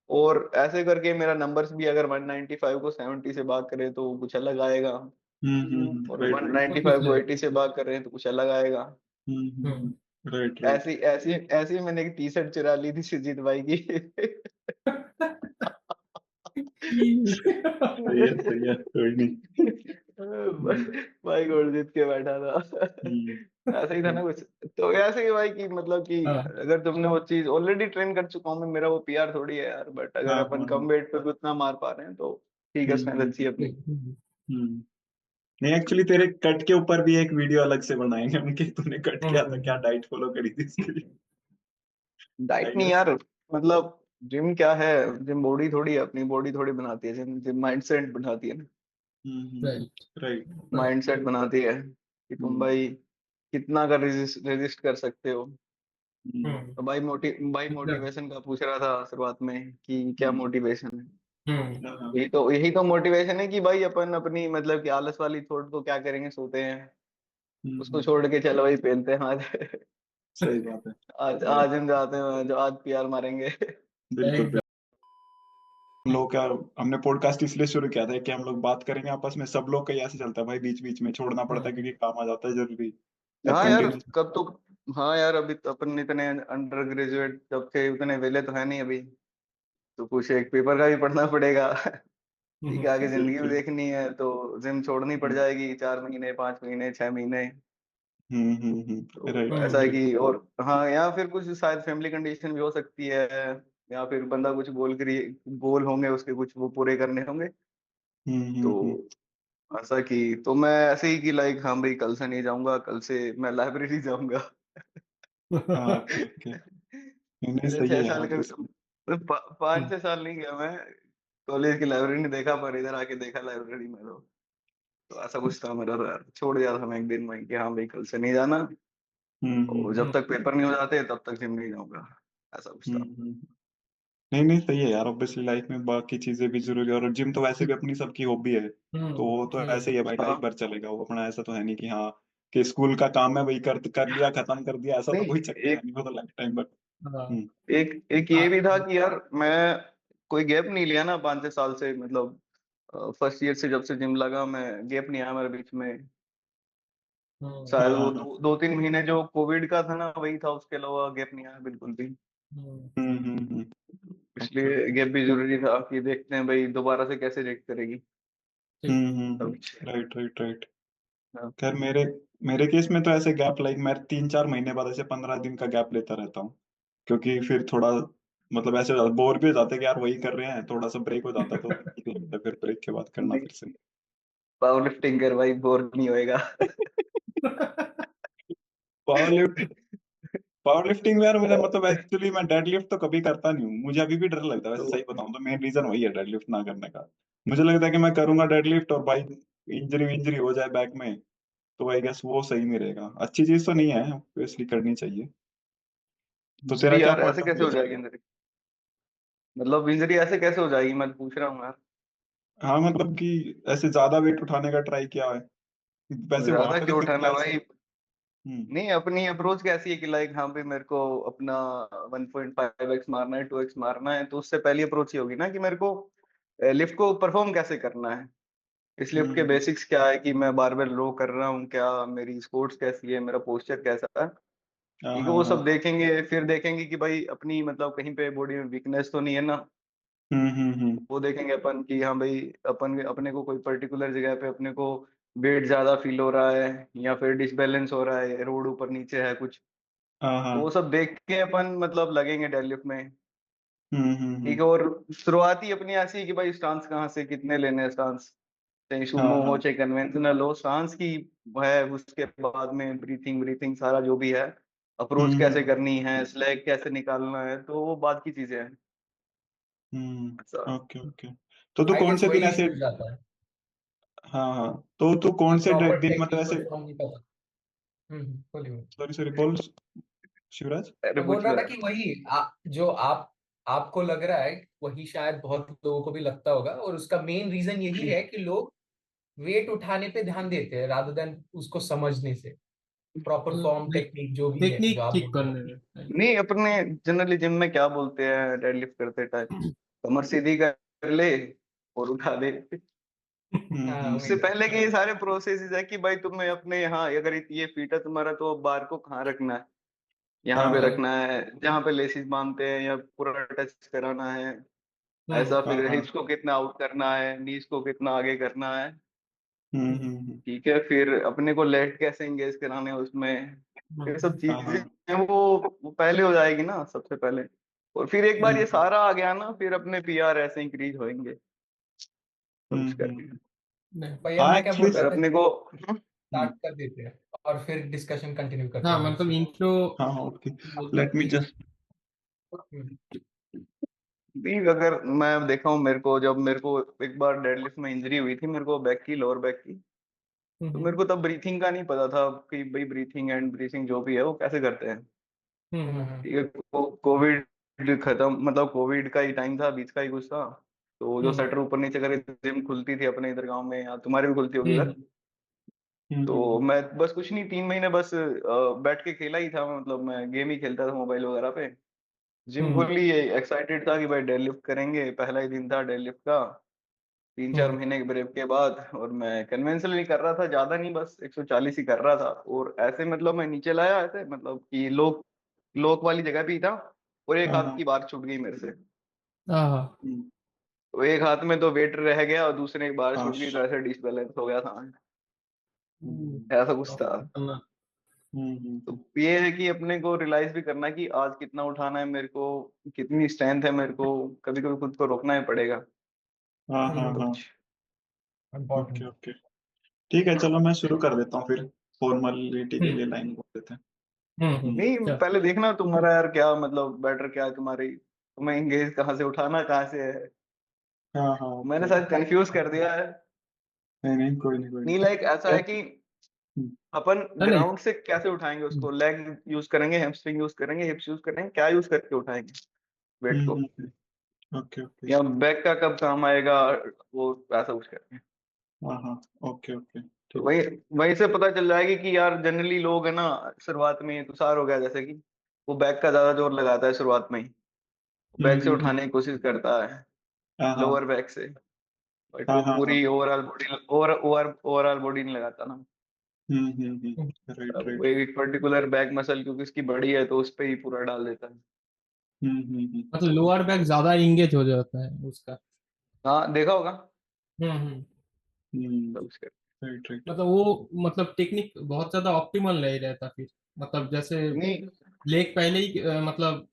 Speaker 2: और ऐसे करके मेरा नंबर्स भी अगर 195 को 70 से भाग करे तो कुछ अलग आएगा, और
Speaker 1: राइट राइट।
Speaker 3: सब कुछ
Speaker 2: 195 को
Speaker 3: है।
Speaker 2: 80 से भाग कर रहे हैं तो कुछ अलग आएगा।
Speaker 3: Hmm
Speaker 1: right right.
Speaker 2: ऐसी ऐसी ऐसी मैंने एक टी शर्ट चुरा ली थी सुजीत भाई की।
Speaker 1: सही है कोई नहीं। हम्म।
Speaker 2: भाई गोल्ड जीत के बैठा था।
Speaker 1: हम्म।
Speaker 2: ऐसा ही था ना कुछ। तो ऐसे ही भाई कि मतलब कि
Speaker 3: हाँ
Speaker 2: अगर तुमने वो चीज ऑलरेडी ट्रेन कर चुका हूँ मैं, मेरा वो पीआर थोड़ी है यार, बट अगर
Speaker 1: हाँ
Speaker 2: अपन
Speaker 1: हाँ हाँ।
Speaker 2: कम वेट पे भी उतना मार पा रहे हैं तो ठीक है, स्ट्रेंथ अच्छी है अपनी।
Speaker 3: हम्म
Speaker 1: हम्म। नहीं एक्चुअली तेरे कट के ऊपर भी एक वीडियो अलग से बनाएंगे उनके, तूने कट किया था क्या,
Speaker 3: हम्म
Speaker 1: डाइट फॉलो करी थी इसके लिए,
Speaker 2: डाइट
Speaker 1: आई
Speaker 2: नहीं
Speaker 1: गेस।
Speaker 2: यार, मतलब जिम क्या है, जिम बॉडी थोड़ी है, अपनी बॉडी थोड़ी बनाती है, जिम जिम माइंडसेट बनाती है ना।
Speaker 3: राइट।
Speaker 1: राइट।
Speaker 2: माइंडसेट बनाती है कि तुम
Speaker 1: हम्म।
Speaker 2: भाई कितना का रेजिस्ट कर सकते हो।
Speaker 1: हम्म।
Speaker 2: तो भाई
Speaker 3: एकदम।
Speaker 2: मोटिवेशन का पूछ रहा था शुरुआत में कि क्या
Speaker 1: हम्म।
Speaker 2: मोटिवेशन है।
Speaker 1: हाँ हाँ।
Speaker 2: यही तो मोटिवेशन है कि भाई अपन अपनी मतलब कि आलस वाली थॉट को क्या करेंगे, सोते हैं, उसको
Speaker 1: हम्म।
Speaker 2: छोड़ के चलो भाई पहनते हैं आज।
Speaker 1: सही बात है।
Speaker 2: आज हम जाते हैं जो आज पीआर मारेंगे।
Speaker 1: बिल्कुल
Speaker 3: एकदम।
Speaker 1: बिल्कुल। हम लोग क्या, हमने पॉडकास्ट इसलिए शुरू किया था कि हम लोग बात करेंगे आपस में, सब लोग का ही ऐसे चलता है भाई, बीच बीच में छोड़ना पड़ता है
Speaker 3: हम्म
Speaker 1: क्योंकि काम आ जाता है जरूरी, अब
Speaker 2: हाँ यार,
Speaker 1: कंटिन्यू।
Speaker 2: कब तो, हाँ यार, अभी तो अपन इतने अंडर ग्रेजुएट जब थे उतने वेले तो है नहीं अभी, तो कुछ एक पेपर का भी पढ़ना पड़ेगा। ठीक है, आगे जिंदगी भी
Speaker 1: बिल्कुल।
Speaker 2: देखनी है तो जिम छोड़नी पड़ जाएगी 4 महीने 5 महीने 6 महीने। तो
Speaker 1: राइट
Speaker 2: ऐसा है
Speaker 1: राइट।
Speaker 2: कि, और हाँ, या फिर कुछ शायद फैमिली कंडीशन भी हो सकती है, या फिर बंदा कुछ गोल होंगे उसके, कुछ वो पूरे करने होंगे।
Speaker 1: हम्म।
Speaker 2: तो ऐसा कि, तो मैं ऐसे ही कि लाइक हाँ भाई कल से नहीं जाऊंगा, कल से मैं लाइब्रेरी जाऊंगा।
Speaker 1: हाँ ओके ओके। नहीं नहीं,
Speaker 2: अरे
Speaker 1: सही है
Speaker 2: 6 साल
Speaker 1: यार
Speaker 2: का,
Speaker 1: बस।
Speaker 2: 5 6 साल नहीं गया मैं कॉलेज की लाइब्रेरी, नहीं देखा, पर इधर आके देखा लाइब्रेरी में तो ऐसा कुछ था मेरा, तो यार छोड़ दिया था मैं एक दिन में कि हाँ भाई कल से नहीं जाना, और
Speaker 1: हम्म।
Speaker 2: जब तक पेपर नहीं हो जाते तब तक जिम नहीं जाऊंगा, ऐसा कुछ था।
Speaker 1: नहीं नहीं, सही है यार, ऑब्वियसली लाइफ में बाकी चीजें भी जरूरी है, और जिम तो वैसे भी अपनी सबकी हॉबी है, तो वो तो ऐसे ही है भाई, लाइफ
Speaker 2: हाँ
Speaker 1: भर चलेगा वो अपना, ऐसा तो है नहीं कि हाँ कि स्कूल का काम है वही कर कर लिया खत्म कर दिया, ऐसा तो
Speaker 2: नहीं,
Speaker 1: कोई चक्कर है
Speaker 2: एक
Speaker 1: नहीं, वो तो लाइफ टाइम भर।
Speaker 3: हाँ
Speaker 2: एक एक ये भी था
Speaker 3: हाँ,
Speaker 2: कि यार मैं कोई गैप नहीं लिया ना 5-6 साल से, मतलब फर्स्ट ईयर से जब से जिम लगा मैं, गैप नहीं आया मेरे बीच में। शायद
Speaker 1: हाँ
Speaker 2: वो
Speaker 1: हाँ
Speaker 2: 2-3 महीने जो कोविड का था ना वही था, उसके अलावा गैप नहीं आया बिल्कुल भी।
Speaker 3: हम्म,
Speaker 1: हम्म। ओके।
Speaker 2: इसलिए गैप भी जरूरी था कि देखते हैं भाई दोबारा से कैसे रिएक्ट करेगी
Speaker 3: ठीक।
Speaker 2: अभी।
Speaker 1: Right right right.
Speaker 2: हाँ।
Speaker 1: खैर मेरे मेरे केस में तो ऐसे गैप लाइक मैं 3-4 महीने बाद ऐसे 15 दिन का गैप लेता रहता हूँ, क्योंकि फिर थोड़ा मतलब ऐसे बोर भी हो जाते हैं कि यार वही कर रहे हैं, थोड़ा सा ब्रेक हो जाता है तो ठीक लगता है फिर ब्रेक के बाद करना
Speaker 2: नहीं,
Speaker 1: फिर से।
Speaker 2: पावर लिफ्टिंग कर भाई, बोर नहीं होएगा।
Speaker 1: पावर लिफ्ट पावर लिफ्टिंग में यार मुझे मतलब एक्चुअली मैं डेड लिफ्ट तो कभी करता नहीं हूँ, मुझे अभी भी डर लगता है, वैसे
Speaker 2: तो
Speaker 1: सही बताऊं तो मेन रीजन वही है डेड लिफ्ट ना करने का। मुझे लगता है कि मैं करूंगा डेड लिफ्ट और भाई इंजरी इंजरी हो जाए बैक में, तो आई गेस वो सही नहीं रहेगा, अच्छी चीज तो नहीं है, ऑब्वियसली करनी चाहिए। तो तेरा
Speaker 2: इंजरी
Speaker 1: क्या
Speaker 2: यार
Speaker 1: पॉइंट
Speaker 2: ऐसे
Speaker 1: ऑफ
Speaker 2: कैसे
Speaker 1: व्यू
Speaker 2: हो
Speaker 1: है इस
Speaker 2: जाएगी
Speaker 1: पे?
Speaker 2: इंजरी? मतलब इंजरी ऐसे कैसे हो जाएगी, मैं पूछ रहा हूँ यार।
Speaker 1: हाँ मतलब कि ऐसे ज्यादा वेट उठाने का ट्राई किया है, वैसे वहां
Speaker 2: ज्यादा
Speaker 1: पे तो
Speaker 2: क्यों
Speaker 1: फिर
Speaker 2: उठाना
Speaker 1: क्लास।
Speaker 2: भाई? नहीं, अपनी अप्रोच कैसी है कि लाइक हाँ भाई मेरे को अपना 1.5x मारना है, 2x मारना है, तो उससे पहली अप्रोच ये होगी ना कि मेरे को लिफ्ट को परफॉर्म कैसे करना है। इस लिफ्ट के
Speaker 1: हम्म।
Speaker 2: बेसिक्स क्या है कि मैं बारबेल रो कर रहा हूँ क्या, मेरी स्पोर्ट्स कैसी है, मेरा पोस्चर कैसा है।
Speaker 1: हाँ
Speaker 2: ठीक है,
Speaker 1: हाँ
Speaker 2: वो
Speaker 1: हाँ।
Speaker 2: सब देखेंगे, फिर देखेंगे कि भाई अपनी मतलब कहीं पे बॉडी में वीकनेस तो नहीं है ना।
Speaker 1: हम्म।
Speaker 2: वो देखेंगे अपन कि हाँ भाई अपन अपने को कोई पर्टिकुलर जगह पे अपने को वेट ज्यादा फील हो रहा है या फिर डिसबैलेंस हो रहा है, रोड ऊपर नीचे है कुछ।
Speaker 1: हाँ
Speaker 2: तो वो
Speaker 1: हाँ।
Speaker 2: सब देख के अपन मतलब लगेंगे डेडलिफ्ट में। ठीक
Speaker 1: हम्म।
Speaker 2: है, और शुरुआती अपनी ऐसी है कि भाई स्टांस कहाँ से कितने लेने हैं स्टांस, चाहे
Speaker 1: हाँ
Speaker 2: सुमो हो
Speaker 1: हाँ।
Speaker 2: चाहे कन्वेंशनल हो, स्टांस की है। उसके बाद में ब्रीथिंग ब्रीथिंग सारा जो भी है, अप्रोच कैसे
Speaker 1: हम्म
Speaker 2: करनी है, स्लैग कैसे निकालना है, तो वो बात की चीजें हैं। ऐसा।
Speaker 1: Okay okay. तो तू
Speaker 4: आई
Speaker 1: कौन
Speaker 4: गेस
Speaker 1: से दिन
Speaker 4: वही
Speaker 1: ऐसे,
Speaker 4: इशू हो जाता है
Speaker 1: हाँ हाँ, तो तू
Speaker 4: कि
Speaker 1: कौन से
Speaker 4: प्रॉपर
Speaker 1: दिन मतलब
Speaker 4: टेक्निक
Speaker 1: ऐसे,
Speaker 4: परफॉर्म नहीं कर पाता। बोलिए।
Speaker 1: सॉरी सॉरी बोल शिवराज।
Speaker 2: अरे
Speaker 4: मैं बोल
Speaker 2: पूछ
Speaker 4: रहा
Speaker 2: लो
Speaker 4: था
Speaker 2: यार।
Speaker 4: कि वही जो आपको लग रहा है वही शायद बहुत लोगों को भी लगता होगा, और उसका मेन रीजन यही है कि लोग वेट उठाने पे ध्यान देते हैं रादर देन उसको समझने से, प्रॉपर फॉर्म
Speaker 3: लाइक
Speaker 4: टेक्निक जो भी है जो
Speaker 3: टेक्निक
Speaker 4: आप
Speaker 3: ठीक
Speaker 4: बोल रहे
Speaker 3: करने में right?
Speaker 2: नहीं, अपने जनरली जिम में क्या बोलते हैं डेडलिफ्ट करते टाइम, कमर सीधी कर ले और उठा दे।
Speaker 4: हैं। हाँ
Speaker 2: उससे
Speaker 4: वही।
Speaker 2: पहले के ये सारे प्रोसेस है कि भाई तुम्हें अपने यहाँ अगर ये फीट है तुम्हारा, तो अब बार को कहाँ रखना है, यहाँ
Speaker 1: हाँ
Speaker 2: पे
Speaker 1: हाँ
Speaker 2: रखना है जहाँ पे लेसिस बांधते हैं, या पूरा टच कराना है
Speaker 3: हम्म
Speaker 2: ऐसा,
Speaker 1: हाँ
Speaker 2: फिर
Speaker 1: हाँ।
Speaker 2: हिप्स को कितना आउट करना है, नीज को कितना आगे करना है।
Speaker 3: हम्म
Speaker 2: ठीक है, फिर अपने को लेट कैसे एंगेज कराने हैं उसमें, ये सब
Speaker 1: हाँ
Speaker 2: चीजें
Speaker 1: हाँ।
Speaker 2: हैं, वो पहले हो जाएगी ना सबसे पहले। और फिर एक बार ये
Speaker 1: हम्म
Speaker 2: सारा आ गया ना, फिर अपने पीआर ऐसे इंक्रीज होंगे सब कुछ करके।
Speaker 1: हम्म।
Speaker 3: नहीं,
Speaker 4: भैया
Speaker 1: हाँ
Speaker 4: मैं क्या बोल
Speaker 1: एक्चुअली।
Speaker 2: फिर
Speaker 4: रहा था,
Speaker 2: अपने को
Speaker 4: स्टार्ट कर देते हैं और फिर डिस्कशन कंटिन्यू करते
Speaker 3: हाँ
Speaker 4: हैं
Speaker 3: मतलब
Speaker 4: दूसरी।
Speaker 3: इंट्रो
Speaker 1: हाँ हाँ ओके।
Speaker 3: बोलता
Speaker 1: लेट मी
Speaker 3: कि
Speaker 1: जस्ट।
Speaker 4: हम्म,
Speaker 2: भी, अगर मैं देखा हूँ, मेरे को एक बार डेडलिफ्ट में इंजरी हुई थी, मेरे को बैक की, लोअर बैक की। तो
Speaker 3: हम्म
Speaker 2: मेरे को तब ब्रीथिंग का नहीं पता था कि भाई ब्रीथिंग एंड ब्रीथिंग जो भी है वो कैसे करते हैं।
Speaker 3: हम्म
Speaker 2: ठीक है, कोविड खत्म, मतलब कोविड का ही टाइम था, बीच का ही कुछ था। तो जो
Speaker 3: हम्म
Speaker 2: शटर ऊपर नीचे करे जिम खुलती थी अपने इधर गांव में, या तुम्हारी भी खुलती होगी
Speaker 3: हम्म
Speaker 2: उधर। तो मैं बस कुछ नहीं, 3 महीने बस बैठ के खेला ही था, मतलब मैं गेम ही खेलता था मोबाइल वगैरह पे। जिम
Speaker 3: हम्म
Speaker 2: खुली, एक्साइटेड था कि भाई डेडलिफ्ट करेंगे, पहला ही दिन था डेडलिफ्ट का। 3-4 महीने के ब्रेक के बाद, और मैं कन्वेंशनल नहीं कर रहा था, ज्यादा नहीं, बस 140 ही कर रहा था। और ऐसे मतलब मैं नीचे लाया ऐसे, मतलब कि लोक लोक वाली जगह पे ही था, और एक
Speaker 1: हाँ
Speaker 2: हाथ
Speaker 1: हाँ।
Speaker 2: की बार छूट गई मेरे से।
Speaker 3: हाँ
Speaker 2: तो एक हाथ में तो वेट रह गया और दूसरे की बार
Speaker 1: हाँ
Speaker 2: छूट गई, तो ऐसे डिसबैलेंस हो गया था,
Speaker 1: हम्म
Speaker 2: ऐसा कुछ था।
Speaker 3: खतरनाक।
Speaker 2: तो ये है कि अपने को रियलाइज भी करना कि आज कितना उठाना है मेरे को, कितनी स्ट्रेंथ है मेरे को, कभी कभी खुद को रोकना ही पड़ेगा
Speaker 1: हाँ हाँ
Speaker 2: तो
Speaker 1: हाँ।
Speaker 2: कुछ।
Speaker 1: Okay
Speaker 4: important.
Speaker 1: ओके। ठीक है चलो मैं शुरू कर देता हूँ फिर, फॉर्मलिटी के
Speaker 3: हम्म
Speaker 1: लिए लाइन बोल देते हैं।
Speaker 2: नहीं,
Speaker 3: क्या
Speaker 2: पहले देखना तुम्हारा यार क्या, मतलब बेटर क्या है तुम्हारी, तुम्हें एंगेज कहाँ से उठाना कहाँ से है।
Speaker 1: हाँ हाँ ओके
Speaker 2: मैंने
Speaker 1: ओके।
Speaker 2: शायद कंफ्यूज कर दिया है।
Speaker 1: नहीं नहीं कोई नहीं कोई नहीं।
Speaker 2: नहीं, लाइक ऐसा है कि
Speaker 1: हम्म
Speaker 2: अपन
Speaker 3: नहीं
Speaker 2: ग्राउंड से कैसे उठाएंगे
Speaker 3: हम्म
Speaker 2: उसको, लेग यूज करेंगे, हैमस्ट्रिंग यूज करेंगे, हिप्स यूज करेंगे, क्या यूज करके उठाएंगे वेट को,
Speaker 1: ओके ओके।
Speaker 2: या बैक का कब काम आएगा, वो ऐसा कुछ करेंगे।
Speaker 1: हाँ हाँ ओके ओके।
Speaker 2: तो
Speaker 1: ठीक
Speaker 2: वही
Speaker 1: है।
Speaker 2: वहीं से पता चल जाएगी कि यार जनरली लोग है ना, शुरुआत में तुषार हो गया जैसे कि वो बैक का ज्यादा जोर लगाता है शुरुआत में ही, बैक से
Speaker 1: हम्म,
Speaker 2: उठाने की कोशिश करता है,
Speaker 1: हाँ हाँ
Speaker 2: लोअर बैक से, बट
Speaker 1: हाँ
Speaker 2: वो
Speaker 1: हाँ हाँ,
Speaker 2: पूरी ओवरऑल बॉडी नहीं लगाता ना।
Speaker 1: राइट
Speaker 2: अब
Speaker 1: राइट,
Speaker 2: वो एक पर्टिकुलर बैक मसल क्योंकि उसकी बड़ी है तो उस पे ही पूरा डाल देता है।
Speaker 3: मतलब लोअर बैक ज्यादा इंगेज हो जाता है उसका।
Speaker 2: हाँ देखा होगा
Speaker 3: हम्म।
Speaker 2: तब उसके।
Speaker 1: राइट राइट,
Speaker 3: मतलब वो मतलब टेक्निक बहुत ज्यादा ऑप्टिमल नहीं रहता फिर, मतलब जैसे
Speaker 2: नहीं
Speaker 3: लेग पहले ही मतलब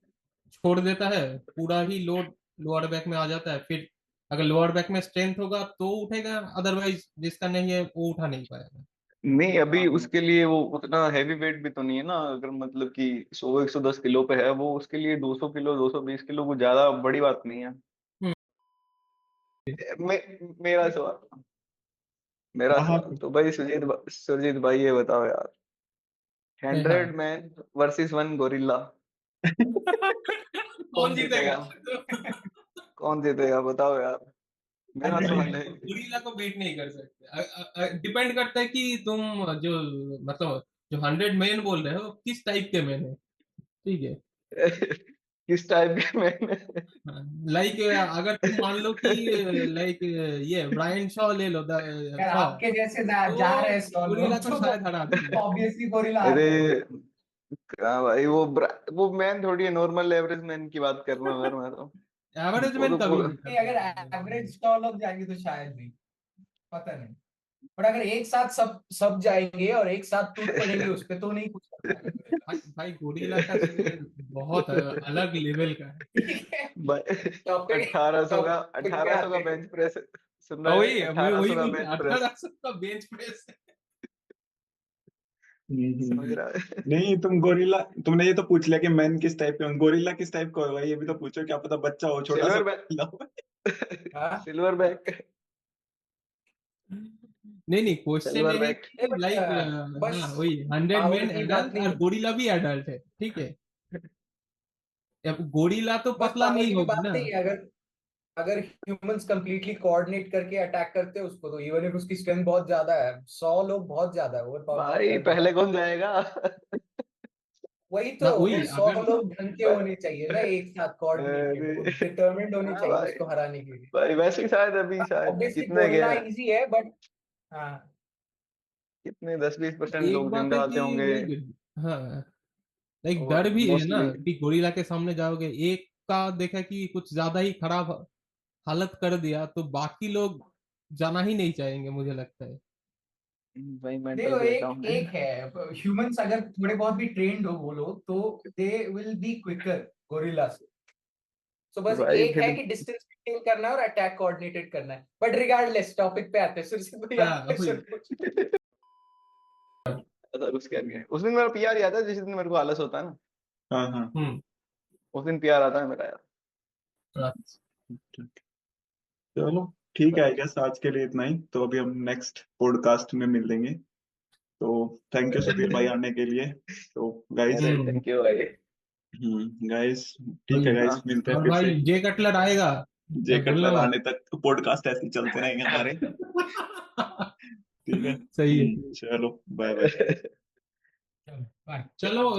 Speaker 3: छोड़ देता है, पूरा ही लोड लोअर बैक में आ जाता है, फिर अगर लोअर बैक में स्ट्रेंथ होगा तो उठेगा, अदरवाइज जिसका नहीं है वो उठा नहीं पाएगा।
Speaker 2: नहीं, अभी
Speaker 1: हाँ हाँ,
Speaker 2: उसके लिए वो उतना हैवी वेट भी तो नहीं है ना, अगर मतलब कि 100-110 किलो पे है वो, उसके लिए 200 किलो 220 किलो कुछ ज्यादा बड़ी बात नहीं है।
Speaker 3: हम्म।
Speaker 2: मे, मेरा सवाल मेरा
Speaker 1: हाँ हाँ,
Speaker 2: सवाल तो भाई सुरजीत भाई ये बताओ यार,
Speaker 3: हाँ।
Speaker 2: 100 मैन वर्सेस 1 गोरिल्ला,
Speaker 3: कौन
Speaker 2: कौन
Speaker 3: जीतेगा?
Speaker 2: जीतेगा? कौन जीतेगा बताओ यार, मेरा
Speaker 1: भाई
Speaker 2: सवाल है।
Speaker 3: गोरिल्ला को बीट नहीं कर सकते, डिपेंड करता है कि तुम जो मतलब जो 100 मैन बोल रहे हो किस टाइप के मैन है, ठीक है।
Speaker 2: किस टाइप के मैन?
Speaker 3: लाइक अगर तुम मान लो कि लाइक ये ब्रायन शॉ ले लो,
Speaker 4: यार
Speaker 3: शॉ,
Speaker 4: आपके जैसे जा
Speaker 3: तो
Speaker 4: रहे हैं 100
Speaker 3: गोरिल्ला
Speaker 4: लोग
Speaker 3: को
Speaker 4: तो
Speaker 3: शायद हरा देंगे।
Speaker 4: ऑब्वियसली गोरिल्ला
Speaker 2: अरे
Speaker 4: हारेगा।
Speaker 2: हाँ भाई, वो मैन थोड़ी है, नॉर्मल एवरेज मैन की बात कर रहा हूँ अगर मैं तो।
Speaker 3: एवरेज
Speaker 2: वो
Speaker 3: मैन
Speaker 2: तो
Speaker 3: कभी नहीं कर
Speaker 4: नहीं, अगर
Speaker 3: पाएंगे।
Speaker 4: एवरेज 100 लोग जाएंगे तो शायद भी, पता नहीं। पर अगर एक साथ सब सब जाएंगे और एक साथ टूट पड़ेंगे उस पे तो नहीं कुछ कर पाएंगे।
Speaker 3: भाई गोरिल्ला का स्ट्रेंथ बहुत अलग लेवल का है।
Speaker 4: ठीक है, टॉपिक
Speaker 2: 1800 का
Speaker 4: टॉपिक पे
Speaker 2: 1800 का
Speaker 4: आते हैं।
Speaker 2: बेंच प्रेस सुन रहा
Speaker 3: और
Speaker 2: है,
Speaker 3: वही वही
Speaker 2: 1800
Speaker 3: वही
Speaker 2: का
Speaker 3: बोलते
Speaker 2: बेंच
Speaker 3: हैं,
Speaker 2: प्रेस
Speaker 3: 1800 का बेंच प्रेस है।
Speaker 2: समझ रहा है?
Speaker 1: नहीं, तुमने ये तो पूछ लिया कि मैन किस टाइप के, गोरिल्ला किस टाइप का होगा, ये भी तो पूछो, क्या पता बच्चा हो छोटा सा
Speaker 2: सिल्वर
Speaker 1: गोरिल्ला हो।
Speaker 4: हाँ,
Speaker 2: सिल्वर बैक
Speaker 3: नहीं नहीं, क्वेश्चन ये
Speaker 2: सिल्वर
Speaker 3: है
Speaker 2: बैक
Speaker 3: कि
Speaker 4: बट
Speaker 3: लाइक
Speaker 4: बस
Speaker 3: हाँ वही 100 मैन
Speaker 4: पावर की बात
Speaker 3: एडल्ट
Speaker 4: नहीं
Speaker 3: और
Speaker 4: होती,
Speaker 3: गोरिल्ला भी एडल्ट है, ठीक है। अब गोरिल्ला तो
Speaker 4: बस
Speaker 3: पतला
Speaker 4: पावर
Speaker 3: नहीं
Speaker 4: की भी
Speaker 3: होगा
Speaker 4: बात
Speaker 3: ना।
Speaker 4: नहीं है। अगर अगर ह्यूमंस कंप्लीटली कोऑर्डिनेट करके अटैक करते हैं उसको, तो इवन इफ उसकी स्ट्रेंथ बहुत ज्यादा है, 100 लोग बहुत ज्यादा है, ओवर पावर
Speaker 2: भाई
Speaker 4: कर
Speaker 2: पहले
Speaker 4: देगा।
Speaker 2: कौन जाएगा?
Speaker 4: वही तो,
Speaker 3: ना
Speaker 4: वो
Speaker 3: वही
Speaker 4: 100
Speaker 3: अगर
Speaker 4: लोग ढंग के होने चाहिए ना, एक साथ कोऑर्डिनेटेड, वो
Speaker 2: अरे
Speaker 4: डिटरमिन्ड होने
Speaker 2: हाँ
Speaker 4: चाहिए
Speaker 2: भाई,
Speaker 4: उसको हराने के लिए।
Speaker 2: भाई वैसे ही शायद अभी शायद
Speaker 4: ऑब्वियसली
Speaker 2: कितने
Speaker 4: बोलना
Speaker 2: गए,
Speaker 4: इजी है बट हाँ,
Speaker 2: कितने 10-20%
Speaker 3: एक
Speaker 2: लोग
Speaker 3: बात
Speaker 2: जिंदा
Speaker 3: है
Speaker 2: आते
Speaker 3: कि
Speaker 2: होंगे,
Speaker 3: लाइक हाँ लाइक
Speaker 2: और
Speaker 3: डर भी है ना
Speaker 2: मोस्टली
Speaker 3: कि गोरिल्ला के सामने जाओगे, एक का देखा कि कुछ ज्यादा ही खराब हालत कर दिया तो बाकी लोग जाना ही नहीं चाहेंगे, मुझे लगता है।
Speaker 2: भाई मेंटल
Speaker 4: देखो
Speaker 2: ब्रेकडाउन
Speaker 4: एक
Speaker 2: है।
Speaker 4: एक है, ह्यूमंस अगर थोड़े बहुत भी ट्रेंड हो वो लोग तो they will be quicker gorilla से। सो बस
Speaker 2: भाई
Speaker 4: एक
Speaker 2: फिर
Speaker 4: है कि डिस्टेंस मेंटेन करना है और अटैक कोऑर्डिनेटेड करना है। बट रिगार्डलेस टॉपिक पे आते हैं, सुरजीत भाई आप
Speaker 3: हाँ
Speaker 4: क्वेश्चन
Speaker 3: वही।
Speaker 4: पूछ।
Speaker 2: ऐसा कुछ कर गए उस दिन, मेरा पीआर याद है जिस दिन मेरे को आलस होता है ना,
Speaker 1: हाँ हाँ,
Speaker 3: हम्म।
Speaker 2: उस दिन पीआर आता है मेरा यार।
Speaker 3: अच्छा।
Speaker 1: चलो ठीक है, आई
Speaker 2: भाई
Speaker 1: गेस आज के लिए इतना ही, तो अभी हम नेक्स्ट पॉडकास्ट में मिल लेंगे। तो थैंक यू सुधीर भाई आने के लिए। तो गाइस,
Speaker 2: अरे
Speaker 3: हम्म।
Speaker 2: थैंक यू भाई।
Speaker 1: गाइस, ठीक है
Speaker 3: वही।
Speaker 1: गाइस,
Speaker 2: हाँ
Speaker 1: मिलते हैं
Speaker 3: और
Speaker 1: फिर से।
Speaker 3: भाई जे कटलर आएगा,
Speaker 1: जे
Speaker 3: भूलना
Speaker 1: कटलर
Speaker 3: मत।
Speaker 1: आने तक पॉडकास्ट ऐसे ही चलते रहेंगे हमारे। ठीक है,
Speaker 3: सही है।
Speaker 1: चलो बाय बाय।
Speaker 4: चलो बाय।
Speaker 3: चलो।